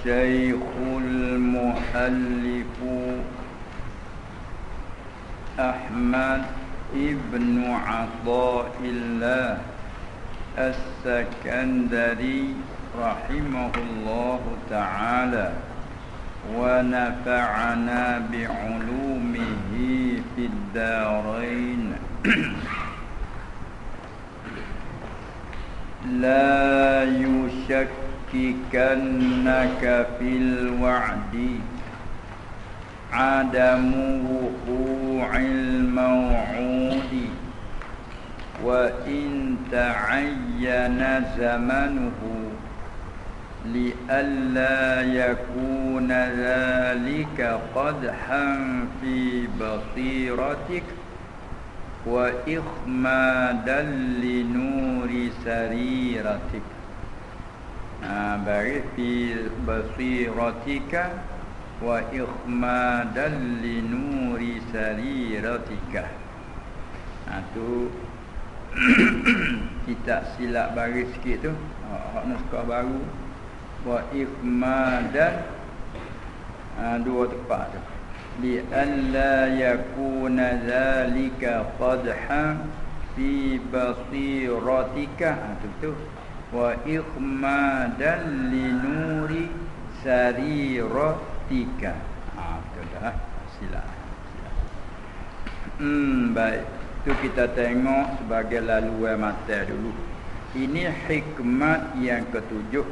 الشيخ المؤلف أحمد ابن عطاء الله السكندري رحمه الله تعالى ونفعنا بعلومه في الدارين. لا يشككنك في الوعد عدم وقوع الموعود وإن تعين زمنه لئلا يكون ذلك قدحا في بصيرتك وإخمادا لنور سريرتك. Baris fi basiratika wa ikhmadan li nuri sariratika. Tu kita silap baris sikit tu. Hak naskah baru wa ikhmadan dua tepat tu. Li alla yakuna zalika qadhan fi basiratika. Tu wa ikhmadan li nuri sariratika. Betul dah. Silap. Baik. Tu kita tengok sebagai laluan mata dulu. Ini hikmat yang ketujuh.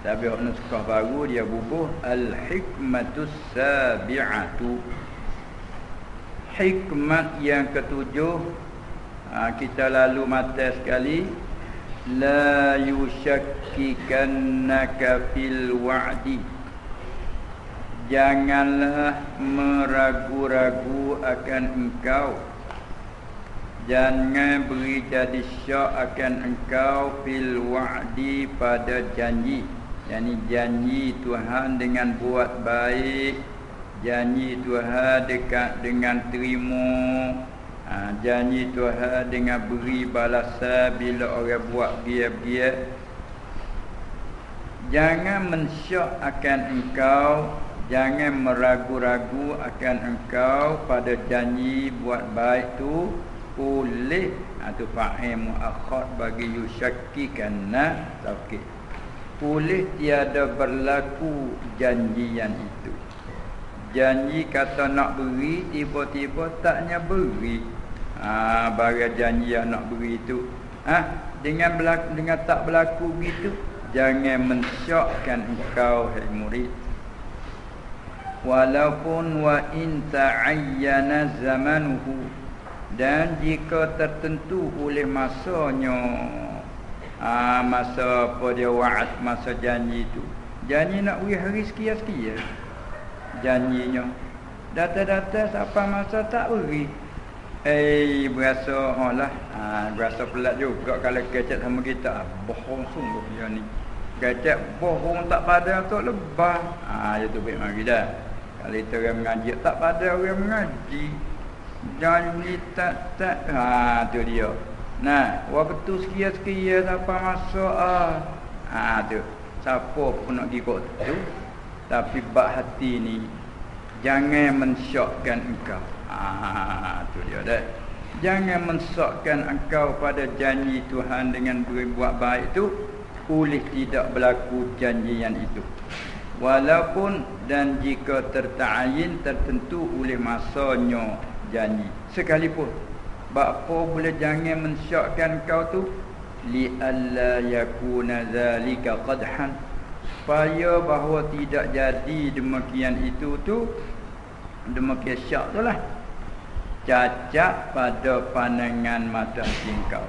Tapi nuskah baru dia bubuh al-hikmatus sabi'atu. Hikmat yang ketujuh, kita lalu mata sekali. La yushakkikannaka fil wa'di. Janganlah meragu-ragu akan engkau. Jangan beri jadi syak akan engkau fil wa'di pada janji. Yani janji Tuhan dengan buat baik, janji Tuhan dekat dengan terima, janji Tuhan dengan beri balasan bila orang buat giat-giat. Jangan mensyak akan engkau, jangan meragu-ragu akan engkau pada janji buat baik tu oleh atau fa'il muakhar bagi yusyakkikanna taukid. Oleh tiada berlaku janjian itu. Janji kata nak beri, tiba-tiba taknya beri. Barang janji yang nak beri itu, dengan tak berlaku begitu, jangan mensyakkan engkau hai murid. Walaupun wa in ta'ayyana zamanuhu, dan jika tertentu oleh masanya, masa apa dia wa'ad, masa janji itu, janji nak beri hari sekian-sekian janjinya, data-data sampai masa tak beri, berasa berasa pelat juga kalau kecek sama kita. Bohong sungguh dia ni. Kecek bohong tak pada tu lebah. Itu baik mari dah. Kalau kita orang mengaji tak pada orang mengaji, janji tak tu dia. Nah, waktu sekian-sekian sampai masa tu siapa pun nak ikut tu. Tapi bak hati ni jangan mensyakkan engkau. Tu dia dah. Jangan mensakkan engkau pada janji Tuhan dengan berbuat baik tu oleh tidak berlaku janjian itu. Walaupun dan jika tertayin tertentu oleh masanya janji sekalipun. Apa boleh jangan mensyakkan engkau tu li alla yakuna zalika qadhan, supaya bahawa tidak jadi demikian itu tu, demikian syak tu lah, cacat pada pandangan mata engkau.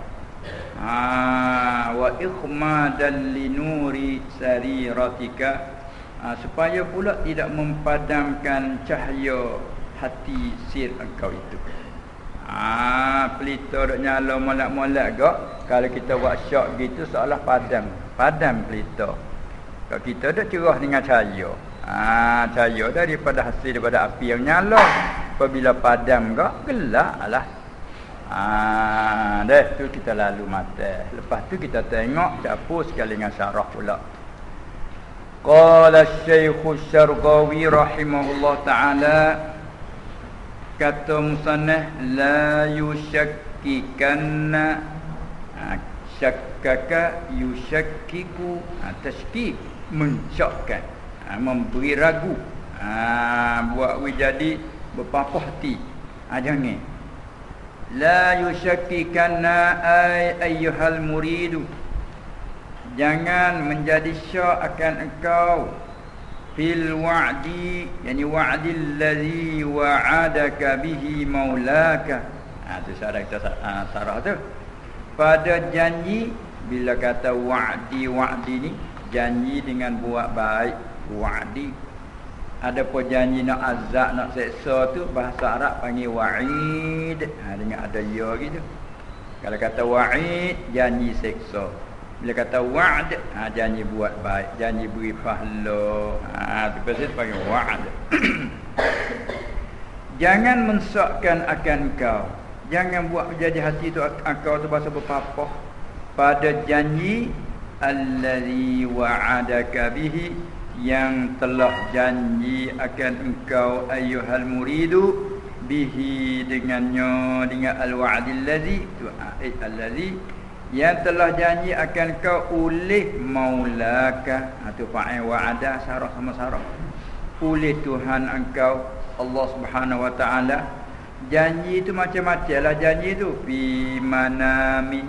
Wa ikhmadan linuri sariratika, supaya pula tidak mempadamkan cahaya hati sir engkau itu. Pelita dok nyala molek-molek gak. Kalau kita buat syak gitu seolah padam pelita. Kalau kita dah cerah dengan cahaya. Cahaya daripada hasil daripada api yang nyala. Apabila padam gak, gelap lah. Dah tu kita lalu mata. Lepas tu kita tengok dapur sekali dengan syarah pula. Qala Syekh Syarqawi rahimahullah taala, kata musannaf, la yushakkikanna, syakkaka yushakkiku, tashkik mensyakkan, memberi ragu, buat we jadi berpapah hati. Jangan. La yushakkikanna ay ayyuhal muridu, jangan menjadi syak akan engkau fil wa'di, yani wa'dil ladzi wa'adaka bihi maulaka. Tu sarah kita sarah tu. Pada janji, bila kata wa'di ni janji dengan buat baik, wa'di. Ada pun janji nak azab, nak seksa tu bahasa Arab panggil wa'id. Dengan ada ya gitu. Kalau kata wa'id, janji seksa. Bila kata wa'd, janji buat baik, janji beri pahala. Tu pasal panggil wa'd. Jangan mensakkan akan engkau, jangan buat menjadi hati tu engkau tu bahasa berpapah pada janji allazi wa'adaka bihi, yang telah janji akan engkau ayyuhal muridu bihi, dengannya, dengan al-wa'dil ladzi, tu allazi, yang telah janji akan kau oleh maulaka. Tu fa'il wa'ada, sarah sama sarah, oleh Tuhan engkau Allah Subhanahu wa taala. Janji itu macam-macam lah. Janji itu fi manami,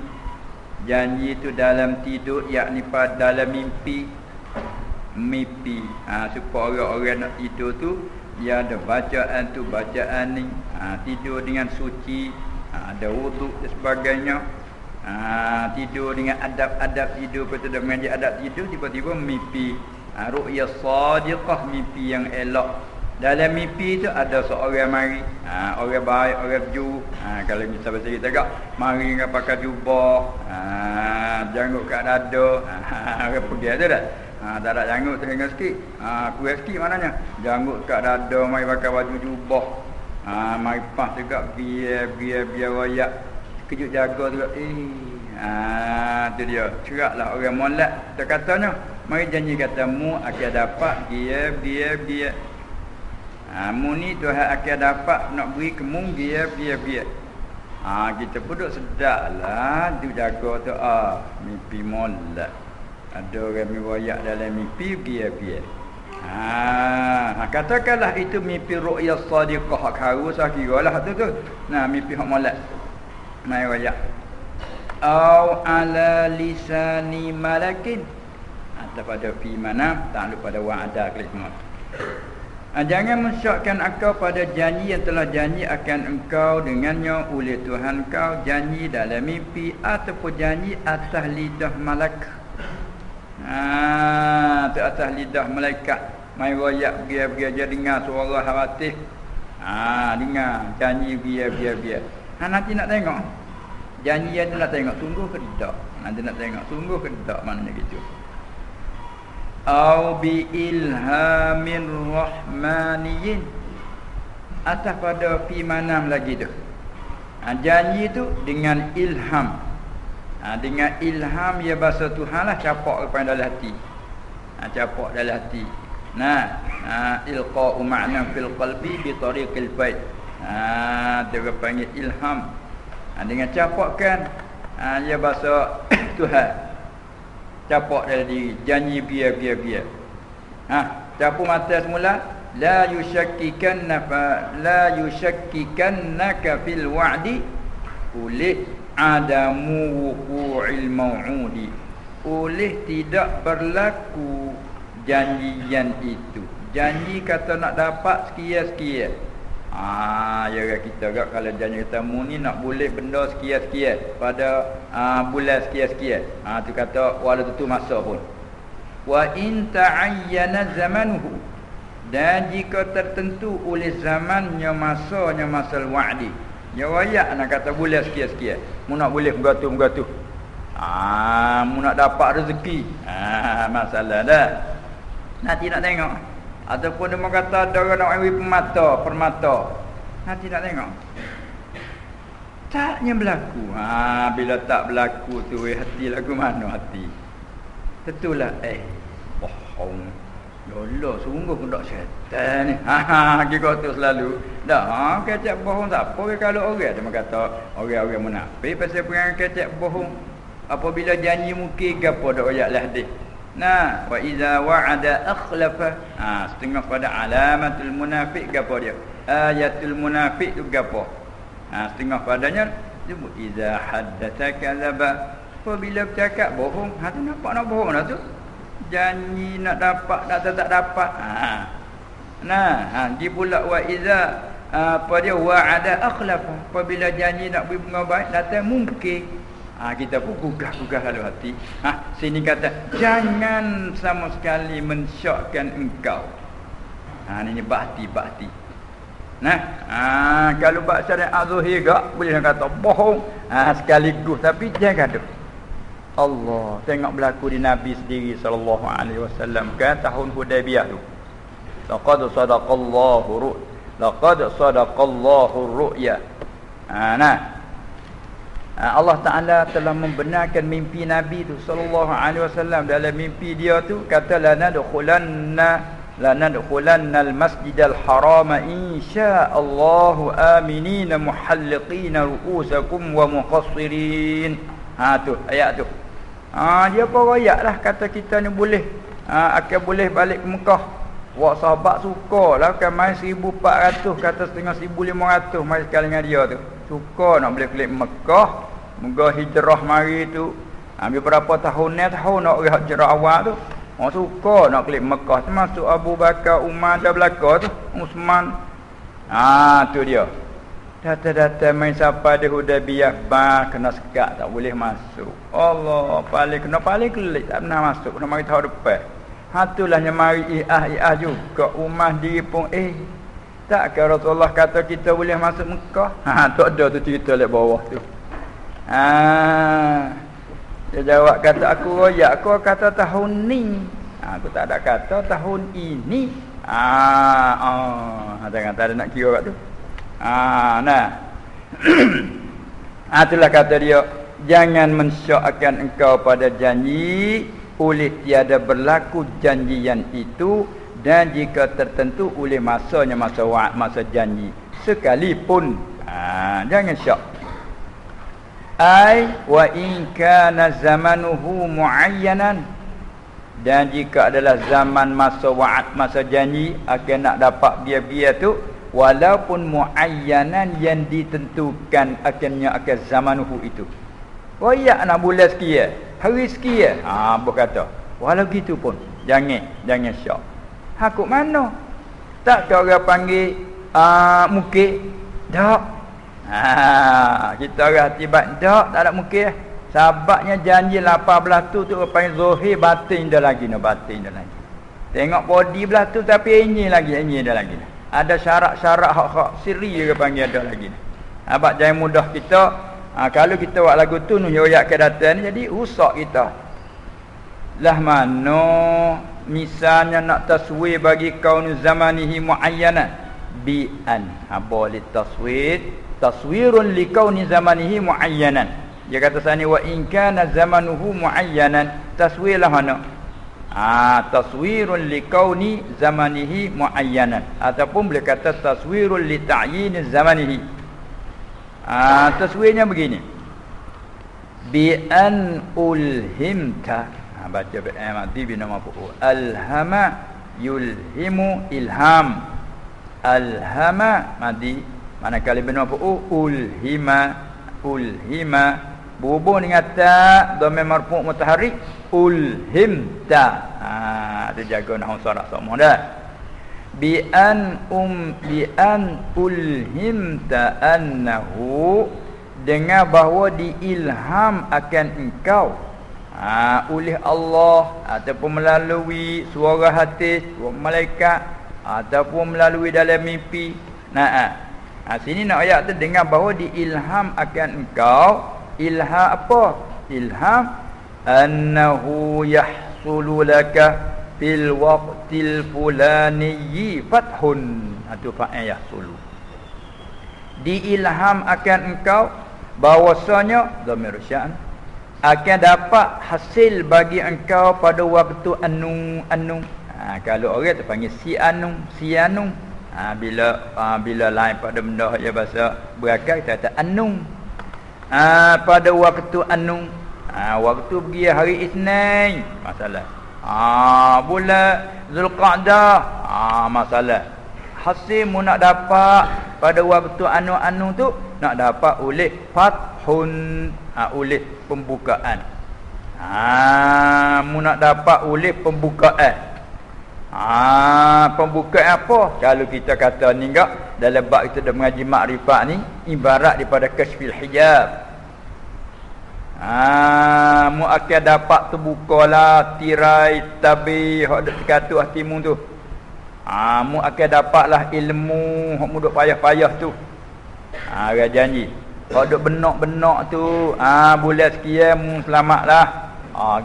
janji itu dalam tidur, yakni pada dalam mimpi. Supaya orang-orang nak tidur tu dia ada bacaan tu, bacaan ni, tidur dengan suci, ada wuduk dan sebagainya. Tidur dengan adab-adab tidur, betul dah mengaji adab tidur, tiba-tiba mimpi ru'ya sadiqah, mimpi yang elok. Dalam mimpi tu ada seorang mari, orang baik, orang berjuru. Kalau misal bahasa kita agak mari dengan pakai jubah, janggut kat dada, orang pergi tu dah. Tak ada janggut tengah sikit, kurang sikit maknanya. Janggut kat dada, mari pakai baju jubah, mari pas juga biar royak. Kejut jaga juga. Tu dia. Ceraklah orang molek. Dia katanya, mari janji kata mu akan dapat biar. Mu ni Tuhan akan dapat nak beri kemu biar. Kita pun duk sedaklah tu jaga tu. Mimpi molek. Ada orang miwayak dalam mimpi biar. Katakanlah itu mimpi ru'ya sadiqah, hak harus kiralah tu. Mimpi hak molek. Mai wayak au ala lisani malakin, atau pada fi mana, tak lupa pada wa'ada kelis semua. Jangan mensyakkan engkau pada janji yang telah janji akan engkau dengannya oleh Tuhan kau, janji dalam mimpi ataupun janji atas lidah malak. Tu atas lidah malaikat. Mai wayak biar dia dengar suara khawatir. Dengar janji biar. Nanti nak tengok janji yang nak tengok sungguh ke tidak. Nanti nak tengok sungguh ke tidak, maknanya gitu. Au bi ilhamin rahmaniyin, atas pada fi manam lagi tu. Janji tu dengan ilham. Dengan ilham ya bahasa Tuhan lah, capak kepada dalam hati. Capak dalam hati. Ilqa'u ma'na fil qalbi bi tariqil bait. Dia panggil ilham. Dengan capakkan dia bahasa Tuhan. Capak dalam diri, janji biar. Capu mata semula, la yushakkikannaka fil wa'di oleh adamu wuqu'il mau'udi, oleh tidak berlaku janjian itu. Janji kata nak dapat sekian. Ya kita agak kalau janji ketemu ni nak boleh benda sekian pada bulan sekian. Tu kata wala tentu masa pun. Wa in ta'ayyana zamanuhu, dan jika tertentu oleh zamannya, masanya masal wa'di. Ya wayak nak kata bulan sekian. Mu nak boleh bergatu. Mu nak dapat rezeki. Masalah dah. Nanti nak tengok. Ataupun dia kata ada orang nak ambil permata. Nanti nak tengok. Taknya berlaku. Bila tak berlaku tu hati lagu mana hati. Tentulah bohong. Allah sungguh budak syaitan ni. Kira tu selalu. Dah, kecek bohong tak apa kalau orang dia kata orang-orang munafik pasal perang kecek bohong. Apabila janji mungkin gapo dak ayat lah hadis. Nah, wa iza wa'ada akhlafa. Setengah pada alamatul munafik gapo dia? Ayatul munafik tu gapo? Setengah padanya sebut iza haddatsa kadzaba. Apabila bercakap bohong, tu nampak nak bohong dah tu. Janji nak dapat tak dapat. Dia pula wa iza apa dia wa'ada akhlafa. Apabila janji nak beri bunga baik datang mungkin. Kita pun gugah lalu hati. Sini kata jangan sama sekali mensyokkan engkau. Ini bakti. Kalau bab syariat zuhir gak boleh kata bohong sekaligus tapi jangan gaduh. Allah tengok berlaku di Nabi sendiri sallallahu alaihi wasallam kan tahun Hudaybiyah tu. Laqad sadaqallahu ru'ya. Allah Taala telah membenarkan mimpi Nabi tu sallallahu alaihi wasallam. Dalam mimpi dia tu kata lanadkhulanna al-masjidal harama insyaallahu aminina muhalliqina ru'usakum wa muqassirin. Tu ayat tu. Dia apa ayatlah kata kita ni boleh akan boleh balik ke Mekah. Wak sahabat sukalah kan main 1400 kata setengah 1500 mai sekali dengan dia tu. Suka nak boleh balik Mekah. Moga hijrah mari tu. Ambil berapa tahun nak hijrah awal tu. Orang suka nak balik Mekah termasuk Abu Bakar, Umar dah belaka tu, Uthman. Tu dia. Data-data main siapa di Hudaybiyah kena sekat tak boleh masuk. Allah paling kelik tak pernah masuk kena mari tahun depan. Itulah yang mari iah juga umah diri pun tak ke Rasulullah kata kita boleh masuk Mekah. Tu ada tu cerita lek bawah tu. Dia jawab kata aku royak aku kata tahun ni. Aku tak ada kata tahun ini. Jangan tak ada nak kira kat tu. Itulah kata dia jangan mensyokkan engkau pada janji oleh tiada berlaku janjian itu dan jika tertentu oleh masanya masa janji sekalipun jangan syok. Wa in kana zamanuhu muayyanan, dan jika adalah zaman masa wa'ad masa janji akan nak dapat biar-biar tu walaupun muayyanan yang ditentukan akannya akan zamanuhu itu. Royak nak bulan sekian, hari sekian. Apa kata? Walau gitu pun jangan syok. Kok mana? Tak ada orang panggil mukir. Tak. Kita orang tibat tak ada mukir. Sebabnya janji 18 tu orang panggil zuhir batin dah lagi. Tengok body belah tu tapi ini dah lagi. Ada syarat-syarat hak siri dia panggil ada lagi. Abang jangan mudah kita. Kalau kita buat lagu tu nuhyat ke datang ni jadi rusak kita. Lah mana misalnya nak taswir bagi kaun zamanihi muayyanan bi an boleh taswirun li kauni zamanihi muayyanan. Dia kata sani wa in kana zamanuhu muayyanan taswirlah mana? Taswirun li kauni zamanihi muayyanan ataupun boleh kata taswirun li ta'yin zamanihi. Taswirnya begini. Bi an ulhimta. Baca mati bina maf'ul. Alhama yulhimu ilham. Alhama mati manakala bina maf'ul ulhima berhubung dengan ta dhamir marfu' mutaharrik ulhimta. Dia jaga nahwu syarat semua dah. Bi an ulhimta annahu, dengan bahawa diilham akan engkau oleh Allah ataupun melalui suara hati suara malaikat ataupun melalui dalam mimpi. Sini nak ayat tu dengan bahawa diilham akan engkau. Ilham apa? Ilham annahu yahsulu laka fil waqtil fulani fathun. Itu fa'il yahsulu. Diilham akan engkau bahwasanya dhamir syan akan dapat hasil bagi engkau pada waktu anu. Kalau orang tu panggil sianung. Bila lain pada benda yang bahasa berakal kita kata anung. Pada waktu anung, waktu pergi hari Isnin masalah. Bulan Zulqa'dah masalah. Hasil mu nak dapat pada waktu anu tu nak dapat oleh fathun, oleh pembukaan. Mu nak dapat oleh pembukaan. Pembukaan apa? Kalau kita kata ni enggak dalam bab kita dah mengaji makrifat ni ibarat daripada kasfil hijab. Mu akan dapat terbukalah tirai tabih hak dak terkatuk hatimu tu. Mu akan dapatlah ilmu hak mu duk payah-payah tu. Dia janji. Hak duk benak-benak tu, bulan sekian mu selamatlah.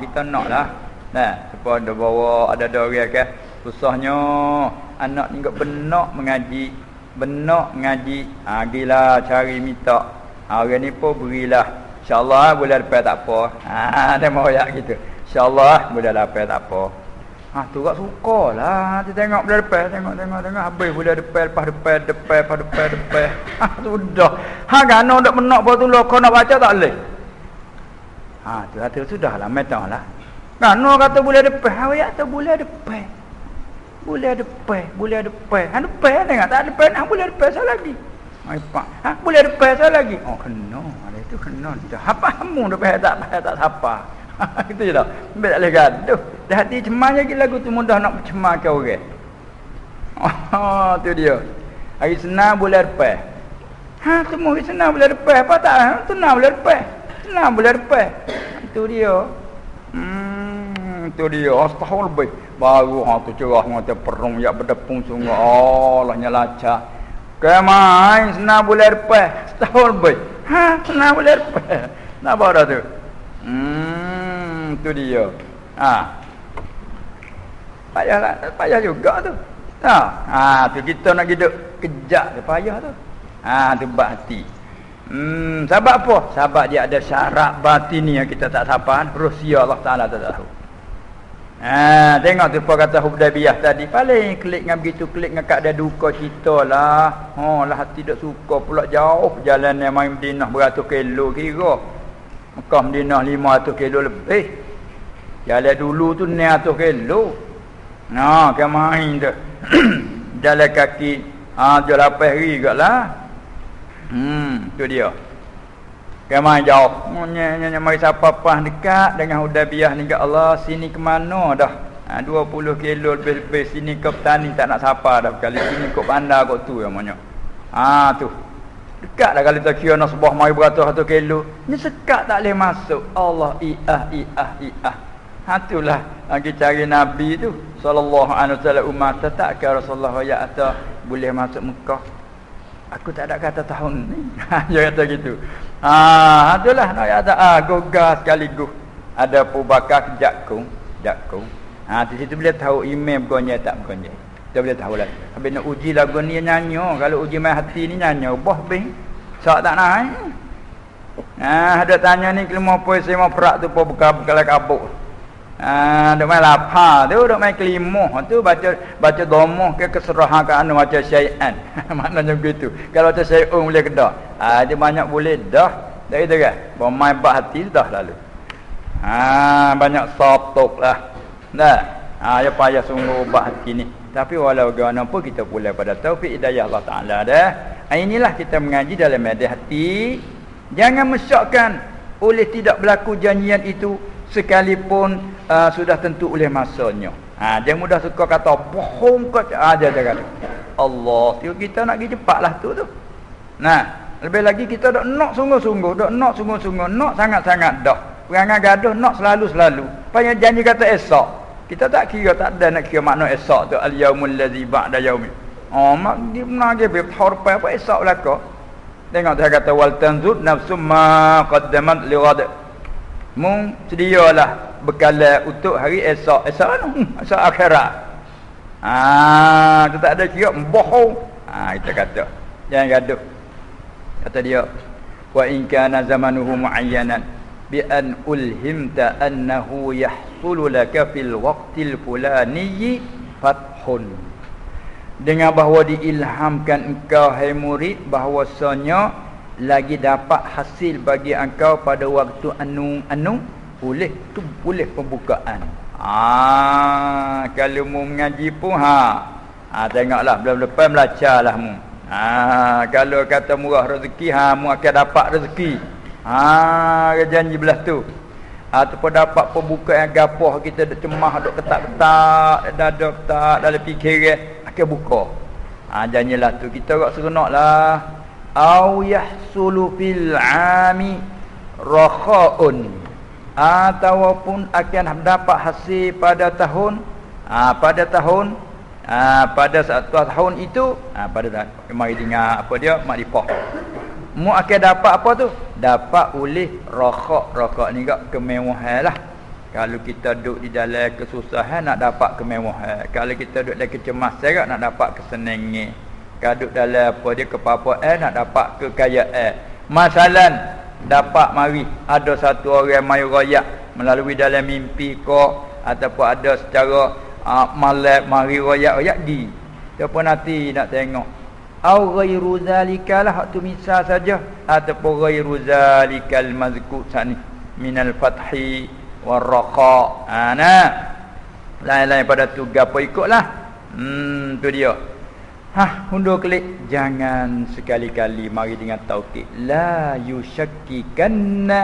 Kita naklah. Nah, supaya ada bawa ada orang kan. Susahnya anak ni enggak benak mengaji. Gila cari minta. Orang ni pun berilah. InsyaAllah bulan depan tak apa. Dia mau ayat gitu. InsyaAllah bulan depan tak apa. Tu tak suka lah. Kita tengok bulan depan. Tengok. Habis bulan depan. Lepas depan. Sudah. Gana nak menak apa tu lah. Kau nak baca tak boleh. Tu kata sudah lah. Metang lah. Gana kata bulan depan. Ayat tu bulan depan. Bulan depan. Depan tengok. Tak depan. Bulan depan saya lagi. Bulan depan saya lagi. Kena. Itu kena. Apa hamu depan tak siapa. Gitu je dah. Sampai tak boleh gaduh. Dah hati cemas lagi lagu tu mudah nak mencemarkan orang. Tu dia. Hari senang bulan depan. Semua hari senang bulan depan. Apa tak? Senang bulan depan. Itu dia. Itu dia. Setahun lebih. Baru tu cerah mata perung yak berdepung sungguh. Allahnya lacak. Main senang bulan depan. Setahun lebih. Senang bulan depan. Nak apa dah tu? Tu dia. Payah juga tu. Tu kita nak hidup kejap dia payah tu. Tu hati. Sebab apa? Sebab dia ada syarat batini yang kita tak sapan. Rusia Allah Ta'ala tak tahu. Tengok tu apa kata Hudaybiyah tadi. Paling klik dengan begitu, klik dengan keadaan duka kita lah. Lah hati tak suka pula jauh. Jalan yang main Madinah beratus kilo kira. Mekah Madinah 500 kilo lebih. Jalan dulu tu 900 kilo. Kan main tu. Jalan kaki. Jalan 8 hari juga lah. Tu dia. Kan main jauh. Nyanyi mari siapa pas dekat dengan Hudaybiyah ni kat Allah. Sini ke mana dah? 20 kilo lebih-lebih. Sini ke petani tak nak siapa dah. Kali sini ke bandar kot tu yang banyak. Tu. Dekat dah kalau kita kira nak sebuah mari beratus-ratus kilo. Ni sekat tak boleh masuk. Allah i'ah. Itulah lagi cari Nabi tu sallallahu alaihi wasallam umat tak ke Rasulullah ya atau boleh masuk Mekah. Aku tak ada kata tahun ni. Dia kata gitu. Itulah nak kata gogah sekaligus. Ada Abu Bakar jakung. Di situ boleh tahu imam bergonjai tak bergonjai. Kita boleh tahu lah. Habis nak uji lagu ni nyanyi. Kalau uji main hati ni nyanyi. Boh bing. Sak tak naik. Ada tanya ni kelima puisi mau perak tu apa bekal kabuk. Duk main lapar tu, duk main kelima tu baca domoh ke keserahan ke anu baca syai'an. Maknanya begitu. Kalau baca syai'un boleh ke dah? Dia banyak boleh dah. Dari tu kan. Bermain bak hati dah lalu. Banyak sotok lah. Dah. Ya payah sungguh bak hati ni. Tapi walau bagaimanapun kita pula pada taufik hidayah Allah Ta'ala dah. Inilah kita mengaji dalam media hati. Jangan mesyakkan oleh tidak berlaku janjian itu sekalipun sudah tentu oleh masanya. Dia mudah suka kata bohong kot. Dia kata Allah, kita nak pergi cepatlah tu. Lebih lagi kita nak sungguh-sungguh, nak sangat-sangat dah. Perangai gaduh nak selalu-selalu. Payah janji kata esok. Kita tak kira, tak ada nak kira makna esok tu al-yaumul ladzi ba'da yaumi. Mak dia menagi berhorpa apa esok belaka. Tengok dia kata wal tanzud nafsum ma qaddamat li ghad. Mung sedialah bekalan untuk hari esok. Esok akhirat. Kita tak ada kira bohong. Kita kata jangan gaduh. Kata dia wa in kana zamanuhu muayyanan bi an ulhimta annahu yahsulu laka fil waqtil fulani fathun. Dengan bahawa diilhamkan engkau hai murid bahawasanya lagi dapat hasil bagi engkau pada waktu anu boleh tu boleh pembukaan. Kalau mu mengaji pun tengoklah belum lepas belajarlah mu. Kalau kata murah rezeki mu akan dapat rezeki. Janji belah tu. Ataupun dapat pembuka yang gapah kita duk cemah duk ketak-ketak dada ketak dalam fikiran akan buka. Janjilah tu kita agak serenaklah. Au yahsulu fil ami rakhaun, ataupun akan dapat hasil pada tahun pada satu tahun itu pada mari dengar apa dia makrifah. Mu akan dapat apa tu? Dapat oleh rakha ni gak kemewahan lah. Kalau kita duduk di dalam kesusahan nak dapat kemewahan. Kalau kita duduk dalam kecemasan nak dapat kesenangan. Kalau duduk dalam apa dia kepapaan nak dapat kekayaan. Masalan dapat mari ada satu orang mai royak melalui dalam mimpi ko ataupun ada secara malam mari royak di. Siapa nanti nak tengok. Au ghairu zalika lah tu misal saja ataupun ghairu zalikal mazkur sani minal fathi warraqa. Lain-lain pada tu gapo ikutlah. Tu dia. Undur klik jangan sekali-kali mari dengan taukid la yushakkikanna.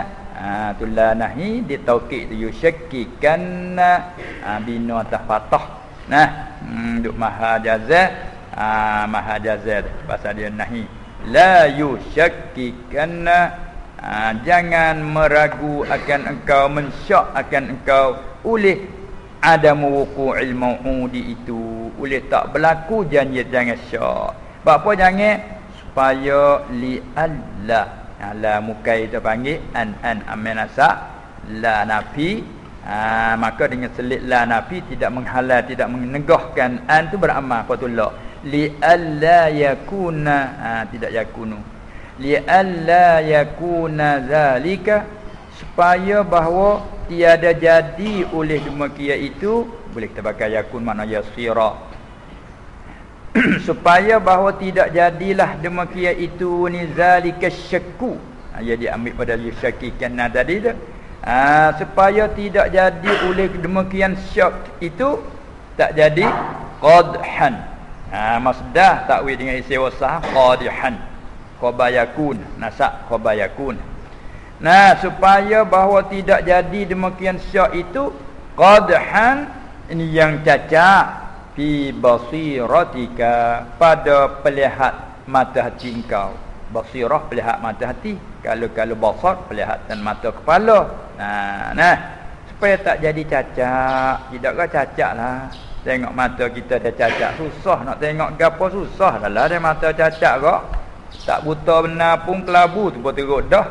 Tu la nahi di taukid tu yushakkikanna bina atas fathah. Duk maha jazaa maha jazaa pasal dia nahi la yushakkikanna. Jangan meragu akan engkau mensyak akan engkau oleh adamu wuqu'il mau'udi itu oleh tak berlaku janji jangan syak. Apa jangan supaya li Allah la mukai tu panggil an aminasa la nafi. Maka dengan selit la nafi tidak menghalal tidak menegahkan an tu beramal patullah li alla yakuna tidak yakunu li alla yakuna zalika supaya bahawa tiada jadi oleh demikian itu boleh kita pakai yakun makna yasira supaya bahawa tidak jadilah demikian itu ni zalika syakku. Ia diambil pada yusyakikan tadi tu. Supaya tidak jadi oleh demikian syak itu tak jadi qadhan. Masdah takwil dengan isi wasah qadhan qabayakun nasab qabayakun. Supaya bahawa tidak jadi demikian syak itu qadhan ini yang cacat fi basiratika pada pelihat mata hati engkau. Basirah pelihat mata hati, kalau basar pelihatan mata kepala. Supaya tak jadi cacat. Tidakkah cacat lah. Tengok mata kita dah cacat susah nak tengok gapo susah dah lah dia mata cacat kok. Tak buta benar pun kelabu tu teruk dah.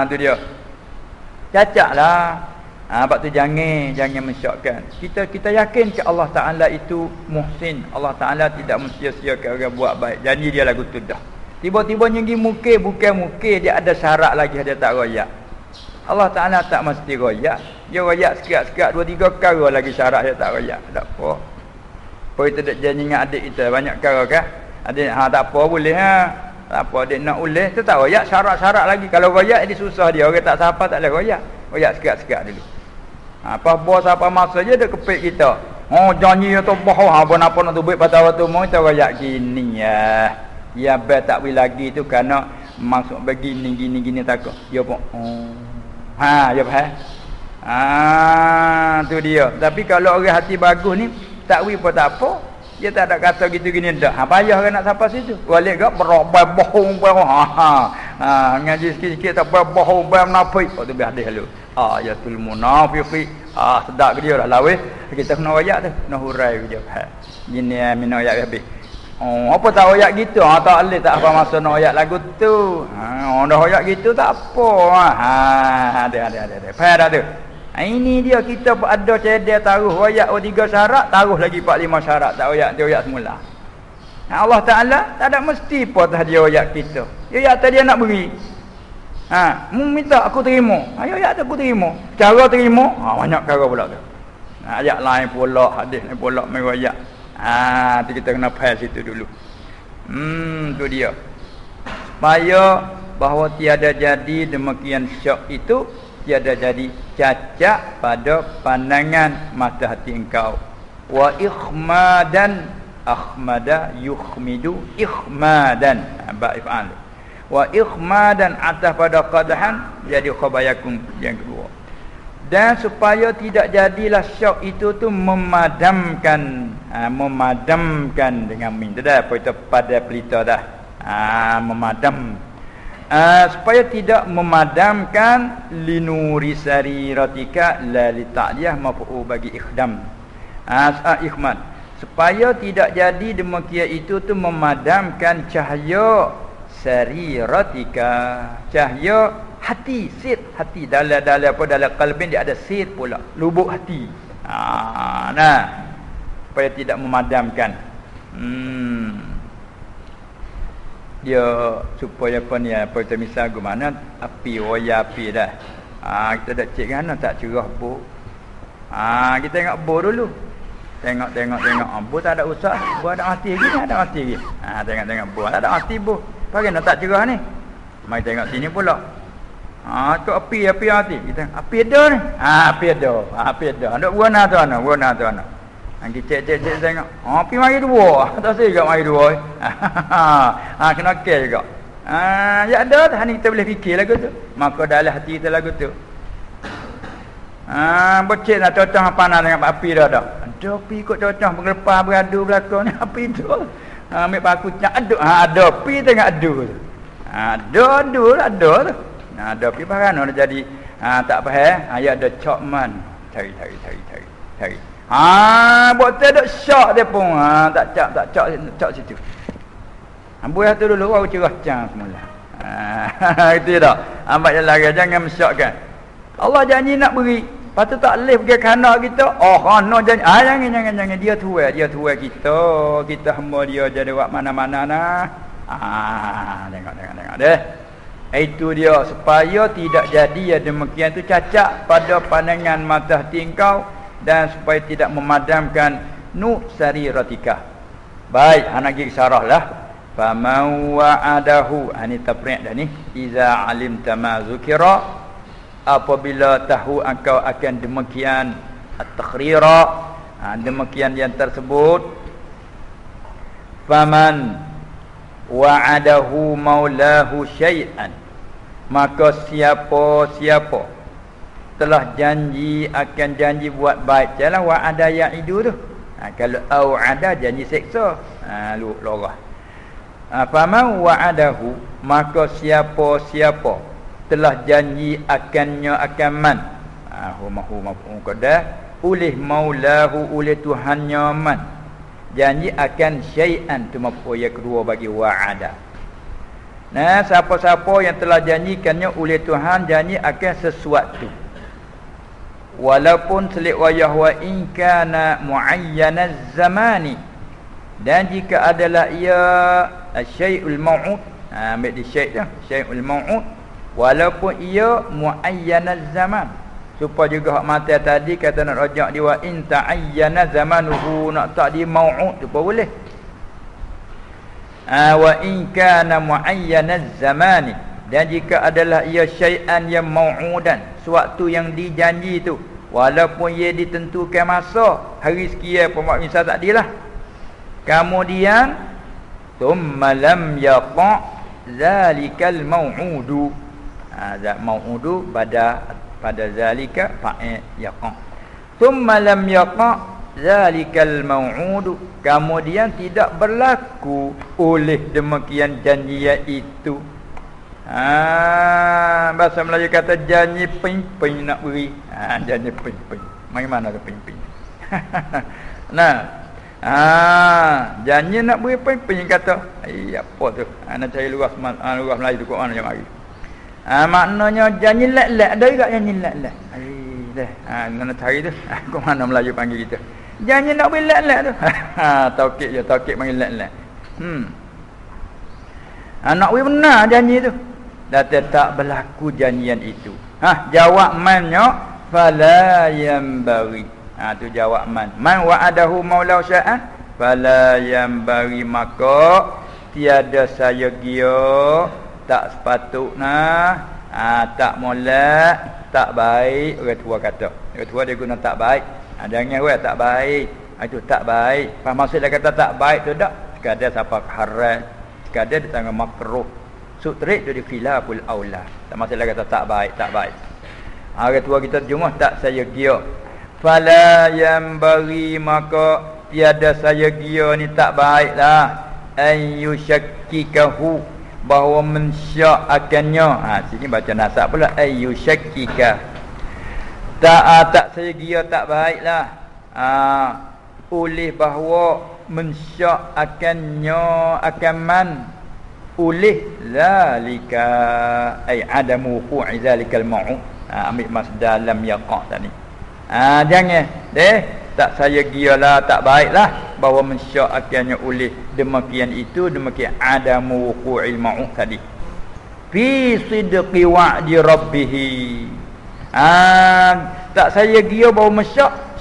Tu dia. Cacat lah. Sebab tu jangan mensyakkan. Kita yakin ke Allah Ta'ala itu muhsin. Allah Ta'ala tidak mensia-siakan orang buat baik. Janji dia lagu tu dah. Tiba-tiba nyenggi bukan mukir dia ada syarat lagi dia tak royak. Allah Ta'ala tak mesti royak. Dia royak sekat-sekat 2-3 kali lagi syarat dia tak royak. Tak apa. Apa kita dah janji dengan adik kita banyak kali kan? Adik tak apa boleh tak apa adik nak boleh tu tak royak syarat-syarat lagi. Kalau royak dia susah dia. Orang tak siapa tak boleh royak. Royak sekat-sekat dulu. Apa bos apa masa je dia kepik kita. Janji tu bohong apa nak tu buat pada waktu mau kita royak gini ya. Ya tak boleh lagi tu kerana masuk begini gini takut. Ya pun. Ya faham. Tu dia. Tapi kalau orang hati bagus ni tak boleh pun tak apa. Dia tak ada kata gitu gini dah. Payah orang nak sampai situ. Balik gak bohong. Ngaji sikit-sikit tak bohong menafik. Tu biar dia dulu. Ayatul munafiqi. Sedap ke dia dah lawih. Kita kena royak tu. Kena hurai ke dia. Gini minum royak habis. Apa tak royak gitu? Tak boleh tak apa masa nak royak lagu tu. Dah royak gitu tak apa. Ada. Faham dah tu? Ini dia kita ada cedek taruh royak 3 syarat, taruh lagi 4-5 syarat tak royak dia royak semula. Allah Ta'ala tak ada mesti apa dah dia royak kita. Dia tadi dia nak beri. Mu minta aku terima. Royak tu aku terima. Cara terima, banyak cara pula tu. Ayat lain pula, hadis lain pula meriwayat. Tu kita kena faham situ dulu. Tu dia. Supaya bahawa tiada jadi demikian syok itu, tiada jadi cacat pada pandangan mata hati engkau. Wa ikhmadan, akhmada yukhmidu ikhmadan, ba'if'al. Wa ikhmadan atas pada qadahan, jadi khabayakum yang kedua. Dan supaya tidak jadilah syok itu tu memadamkan, memadamkan dengan min dah, apa itu pada pelita dah, memadam, supaya tidak memadamkan linuri sariratika la li ta'diyah mafu bagi ikhdam, ikhmad, supaya tidak jadi demikian itu tu memadamkan cahaya sariratika, cahaya hati, sit hati, dalam apa, dalam qalbin dia ada sit pula, lubuk hati. Nah, supaya tidak memadamkan. Dia supaya apa ni, apa kita misal ke mana api, waya api dah. Kita dah cek kan tak cerah bu. Kita tengok bu dulu. Tengok bu tak ada usah, bu ada mati lagi, ada mati lagi. Tengok bu tak ada mati bu. Bagi nak tak cerah ni. Mai tengok sini pula. Tu api hati. Kita api ada ni. Api ada. Nak warna tu ana. Kita cek tengok. Api mari dua. Tak saya juga mari dua. Kena care juga. Ya ada dah ni kita boleh fikir lagu tu. Maka dalam hati kita lagu tu. Becik nak cocok panas dengan api dah dah. Ada api kot cocok bergelepar beradu belakang ni api tu. Ambil paku cak aduk. Ada api tengok adu. Ada tu. Ada api barang nak jadi tak faham. Ya ada cokman. Cari. Buat tak ada syok dia pun. Tak cok situ. Buat tu dulu baru cerah cang semula. Itu dah. Ambil jalan lagi jangan mensyokkan. Allah janji nak beri. Lepas tu tak boleh pergi kanak kita. Kanak janji. Jangan. Dia tuai kita. Kita hamba dia jadi buat mana-mana nah. Tengok deh. Itu dia supaya tidak jadi ya demikian tu cacat pada pandangan mata hati engkau, dan supaya tidak memadamkan nu sariratika. Baik, anak gigi sarahlah. Faman wa'adahu, ini tafriq dah ni. Iza alimta ma zukira, apabila tahu engkau akan demikian at-takhrira, demikian yang tersebut. Faman wa'adahu maulahu syai'an, maka siapa telah janji akan janji buat baik, janganlah wa'ada ya'idu tu. Kalau au'ada janji seksa, lorah. Faman wa'adahu, maka siapa telah janji akan man, mahu qadah oleh maulahu, oleh Tuhannya man, janji akan syai'an tu mafu yang kedua bagi wa'ada. Nah, siapa-siapa yang telah janjikannya oleh Tuhan janji akan sesuatu, walaupun selik wayah, wa in kana muayyanaz zamani, dan jika adalah ia syai'ul mau'ud, ambil di syai' dah, syai'ul mau'ud, walaupun ia muayyanaz zaman. Supaya juga hak mata tadi kata nak rajak dia wa in ta'ayyana zamanuhu, nak tak di mau'ud tu pun boleh. Wa in kana muayyanaz zamani, dan jika adalah ia syai'an yang mau'udan, suatu yang dijanji tu, walaupun ia ditentukan masa hari sekian pemak misal tadilah, kemudian thumma lam yaqa zalikal mau'udu, mau'udu pada zalika fa'il yaqa, thumma lam yaqa zalikal mau'udu, kemudian tidak berlaku oleh demikian janji itu. Bahasa Melayu kata janji ping-ping nak beri. Janji ping-ping. Mai mana tu ping-ping? Nah. Janji nak beri ping-ping kata. Apa tu? Nak cari lugas Melayu tu kat mana yang mari. Maknanya janji lek-lek, ada juga janji lek-lek. Nak cari tu. Kat mana Melayu panggil kita? Janji nak beri lek-lek tu. Taukid panggil lek-lek. Nak beri benar janji tu. Dan tak berlaku janjian itu. Jawab mannya fala yambari, Tu jawab man. Man wa'adahu maulau sya'an fala yambari, maka tiada saya gia, tak sepatutnya, tak molek, tak baik. Orang tua kata, orang tua dia guna tak baik. Jangan orang tak baik. Itu tak baik. Apa maksud dia kata tak baik tu tak? Sekadar siapa haram, sekadar dia tangan makruh. Sutrik tu di khilaful aula. Tak maksud dia kata tak baik, tak baik. Orang tua kita terjemah tak saya gia. Fala yambari, maka tiada saya gia ni tak baiklah. Ayyushakkikahu, bahawa mensyak akannya. Sini baca nasab pula, ayyushakkika. Tak saya gia tak baiklah. Oleh bahawa mensyak akannya, akan man, oleh zalika ay adamu wuqu'i zalikal mau'ud. Ambil masdar lam yaqa' tadi. Jangan tak saya gialah, tak baiklah, bahawa mensyak akannya oleh demikian itu, demikian adamu wuqu'il mau'ud tadi. Fi sidqi wa'di rabbih. Tak saya gia bahawa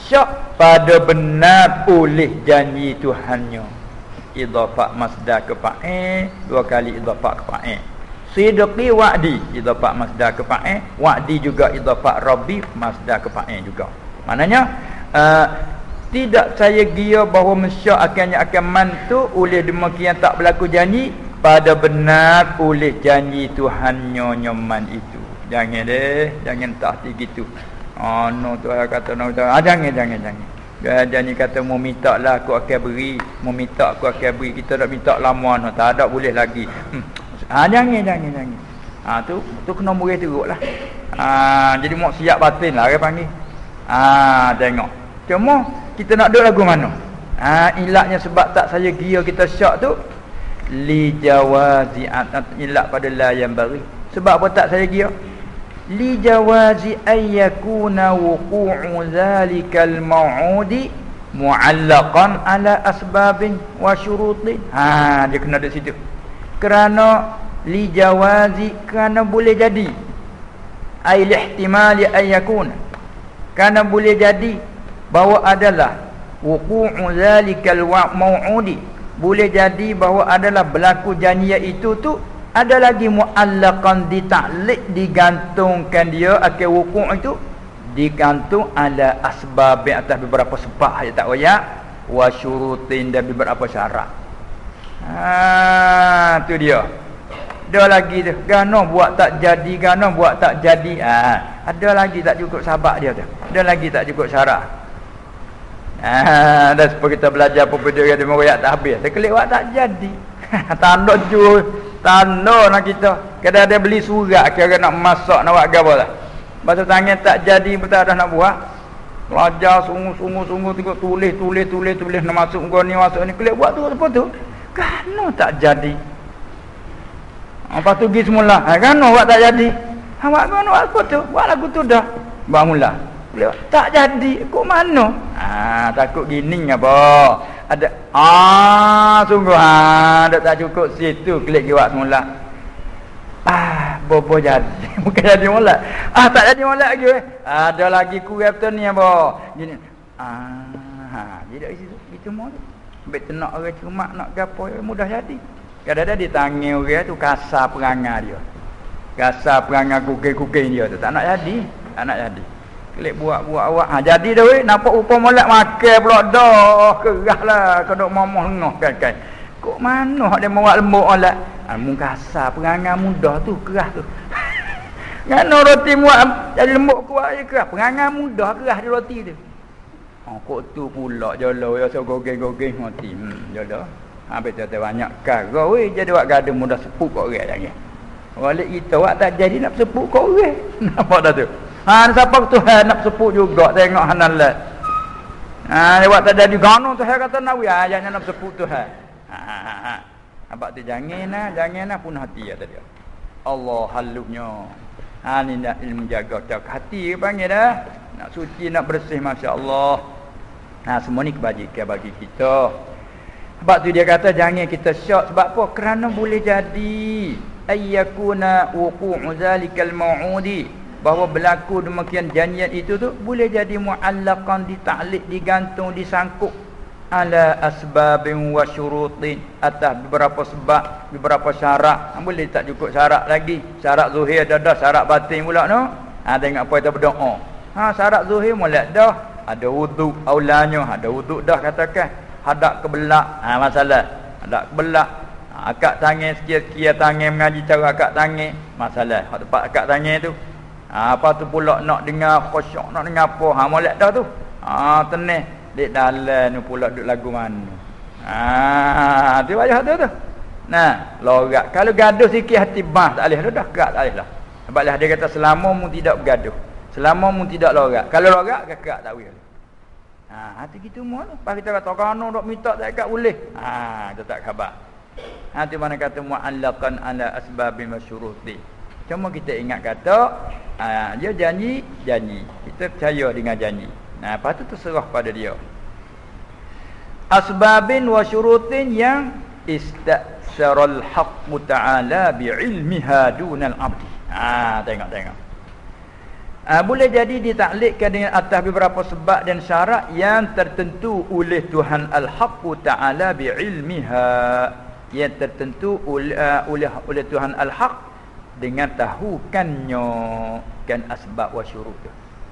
syak pada benar oleh janji Tuhannya. Idhafah masdar ke fa'il, dua kali idhafah ke fa'il. Sidqi wa'di, idhafah masdar ke fa'il, wa'di juga idhafah rabbi, masdar ke fa'il juga. Maknanya tidak saya gia bahawa mensyak akannya akan mantu oleh demikian tak berlaku janji pada benar oleh janji Tuhannya nyaman itu. Jangan jangan tak gitu. No Tuhan kata no jangan. Jangan kata mau minta lah aku akan beri, mau minta aku akan beri, kita tak minta lama no, tak ada boleh lagi. Jangan. Tu kena murid teruklah. Jadi mau siap batin lah orang panggil. Tengok. Cuma kita nak duduk lagu mana? Ilatnya sebab tak saya gia kita syak tu li jawazi, ilat pada la yang bari. Sebab apa tak saya gia? Li jawazi ayyakuna wuqu'u zalikal mau'udi mu'allaqan ala asbabin wa syurutin. Dia kena di situ. Kerana li jawazi, kerana boleh jadi. Ai lihtimali ayyakuna, kerana boleh jadi bahawa adalah wuqu'u zalikal mau'udi, boleh jadi bahawa adalah berlaku janji itu tu ada lagi mu'allaqan, ditaklik, digantungkan dia akan wuku' itu digantung ala asbab, atas beberapa sebab yang tak wayak, wa syurutin, dan beberapa syarat. Tu dia. Ada lagi tu, gano buat tak jadi, gano buat tak jadi. Ada lagi tak cukup sabak dia tu. Ada lagi tak cukup syarat. Dan seperti kita belajar perbedaan dia merayak tak habis. Terkelik buat tak jadi. Tanda nak kita. Kadang ada beli surat kira nak masak, nak buat apa lah. Basuh tangan tak jadi, betul dah nak buat. Belajar sungguh-sungguh tengok tulis nak masuk ni masuk ni. Kelik buat tu apa tu? Kano tak jadi. Lepas tu pergi semula. Kano buat tak jadi. Buat kano apa tu? Buat lagu tu dah. Buat mula. Tak jadi. Kok mana? Takut gini apa? Ada sungguh ada tak cukup situ, klik buat semula. Bobo jadi. Bukan jadi molek. Tak jadi molek lagi ada lagi kurang betul ni apa? Gini. Jadi kat situ itu molek. Baik tenak orang cuma nak gapo mudah jadi. Kadang-kadang di tangan orang tu kasar perangai dia. Kasar perangai kukir-kukir dia tu tak nak jadi. Tak nak jadi. Klik buat awak. Jadi dah weh, nampak rupa molek makan pula dah. Kerahlah kedok mamah ngah kan. Kok mana hak dia buat lembut molek? Mun kasar perangai mudah tu, kerah tu. Ngano roti muat jadi lembut kuat je kerah. Perangai mudah kerah di roti tu. Kok tu pula jolo ya so gogeng mati. Jolo. Habis tu banyak kara weh jadi buat gaduh mudah sepuk kok orang jangan. Walik kita buat tak jadi nak sepuk kok orang. Nampak dah tu. Siapa Tuhan nak sepuk juga tengok hanalat. Dia buat tak jadi gano Tuhan kata nak ayatnya nak sepuk Tuhan. Nampak tu jangan pun hati ya tadi. Allah haluknya. Ni nak ilmu jaga tak hati panggil dah. Nak suci, nak bersih, masya-Allah. Semua ni kebajikan bagi kita. Sebab tu dia kata jangan kita syak. Sebab apa? Kerana boleh jadi ayyakuna wuqu'u zalikal mau'udi, bahawa berlaku demikian janjian itu tu boleh jadi muallaqan, dita'liq, digantung, disangkut ala asbabin wa syurutin, atas beberapa sebab, beberapa syarat. Boleh tak cukup syarat lagi, syarat zuhir dah, syarat batin pula no. Tengok apa kita berdoa. Syarat zuhir molek dah, ada wuduk aulanya, ada wuduk dah katakan, hadap ke belak, masalah hadap ke belak, akak tangan sekia-sekia tangan, mengaji cara akak tangan, masalah hak tempat akak tangan tu. Apa tu pula nak dengar khusyuk, nak dengar apa, molek dah tu. Tenang dek dalam ni pula duk lagu mana. Tu wajah tu. Nah, lorak. Kalau gaduh sikit hati bah tak boleh dah, gerak tak boleh lah. Sebablah dia kata selama mu tidak bergaduh, selama mu tidak lorak. Kalau lorak gerak tak boleh. Hati gitu mu tu. Pas kita kata kano dok minta tak kat boleh. Kita tak khabar. Tu mana kata muallaqan ala asbabil masyruti. Cuma kita ingat kata dia janji. Kita percaya dengan janji. Lepas tu terserah pada dia. Asbabin wa syurutin yang istasyaral haqq ta'ala bi'ilmiha dunal abdi. Tengok. Boleh jadi ditaklikkan dengan atas beberapa sebab dan syarat yang tertentu oleh Tuhan Al-Haqq ta'ala bi'ilmiha, yang tertentu oleh Tuhan Al-Haqq dengan tahukannya kan asbab wa syurut.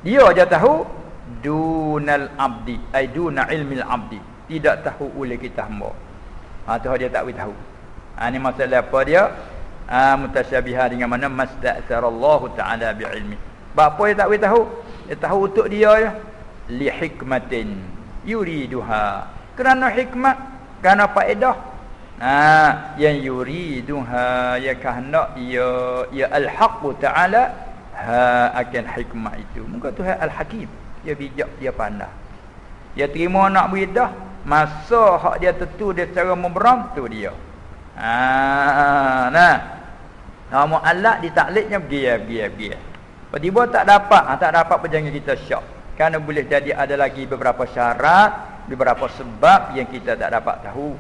Dia aja tahu dunal abdi, ai duna ilmil abdi, tidak tahu oleh kita hamba. Tu dia tak tahu. Ni masalah apa dia? Mutasyabihah dengan mana masta'sarallahu ta'ala bi'ilmi. Apa dia tak tahu? Dia tahu untuk dia ya, li hikmatin yuriduha, kerana hikmat, kerana faedah. Yang yuriduha, ya kehendak ya al-haqq ta'ala akan hikmah itu. Muka Tuhan al-hakim, dia bijak, dia pandai. Dia terima nak beridah masa hak dia tentu dia secara memberam tu dia. Mu'allaq ditakliknya biar. Tiba-tiba tak dapat berjanji kita syak. Kerana boleh jadi ada lagi beberapa syarat, beberapa sebab yang kita tak dapat tahu.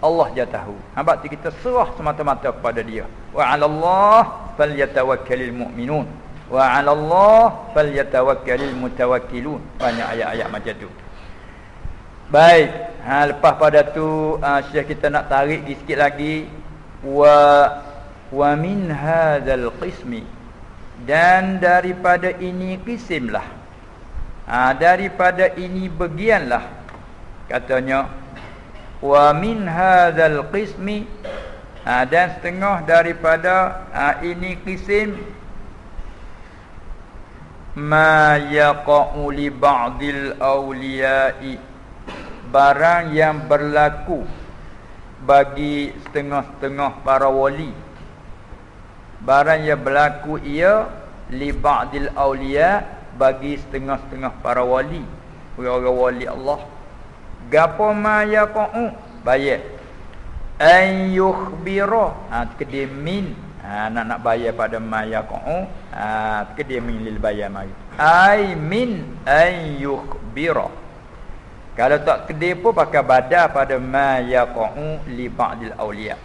Allah dia tahu. Sebab kita serah semata-mata kepada dia. Wa 'alallah falyatawakkalul mu'minun. Wa 'alallah falyatawakkalul mutawakkilun. Banyak ayat-ayat macam tu. Baik, lepas pada tu Syekh kita nak tarik sikit lagi wa min hadzal qismi, dan daripada ini kisimlah. Daripada ini bagianlah katanya wa min hadzal qismi, dan setengah daripada ini kisim ma yaqa'u li ba'dil awliya'i, barang yang berlaku bagi setengah-setengah para wali. Barang yang berlaku ia li ba'dil awliya, bagi setengah-setengah para wali, orang-orang wali Allah. Gapo ma yaqa'u, bayar an yukhbira, kedimin, nak bayar pada ma yaqa'u, kedimin lil bayar mari ai min an yukhbira. Kalau tak kedai pun pakai badal pada ma yaqa'u li ba'dil awliya.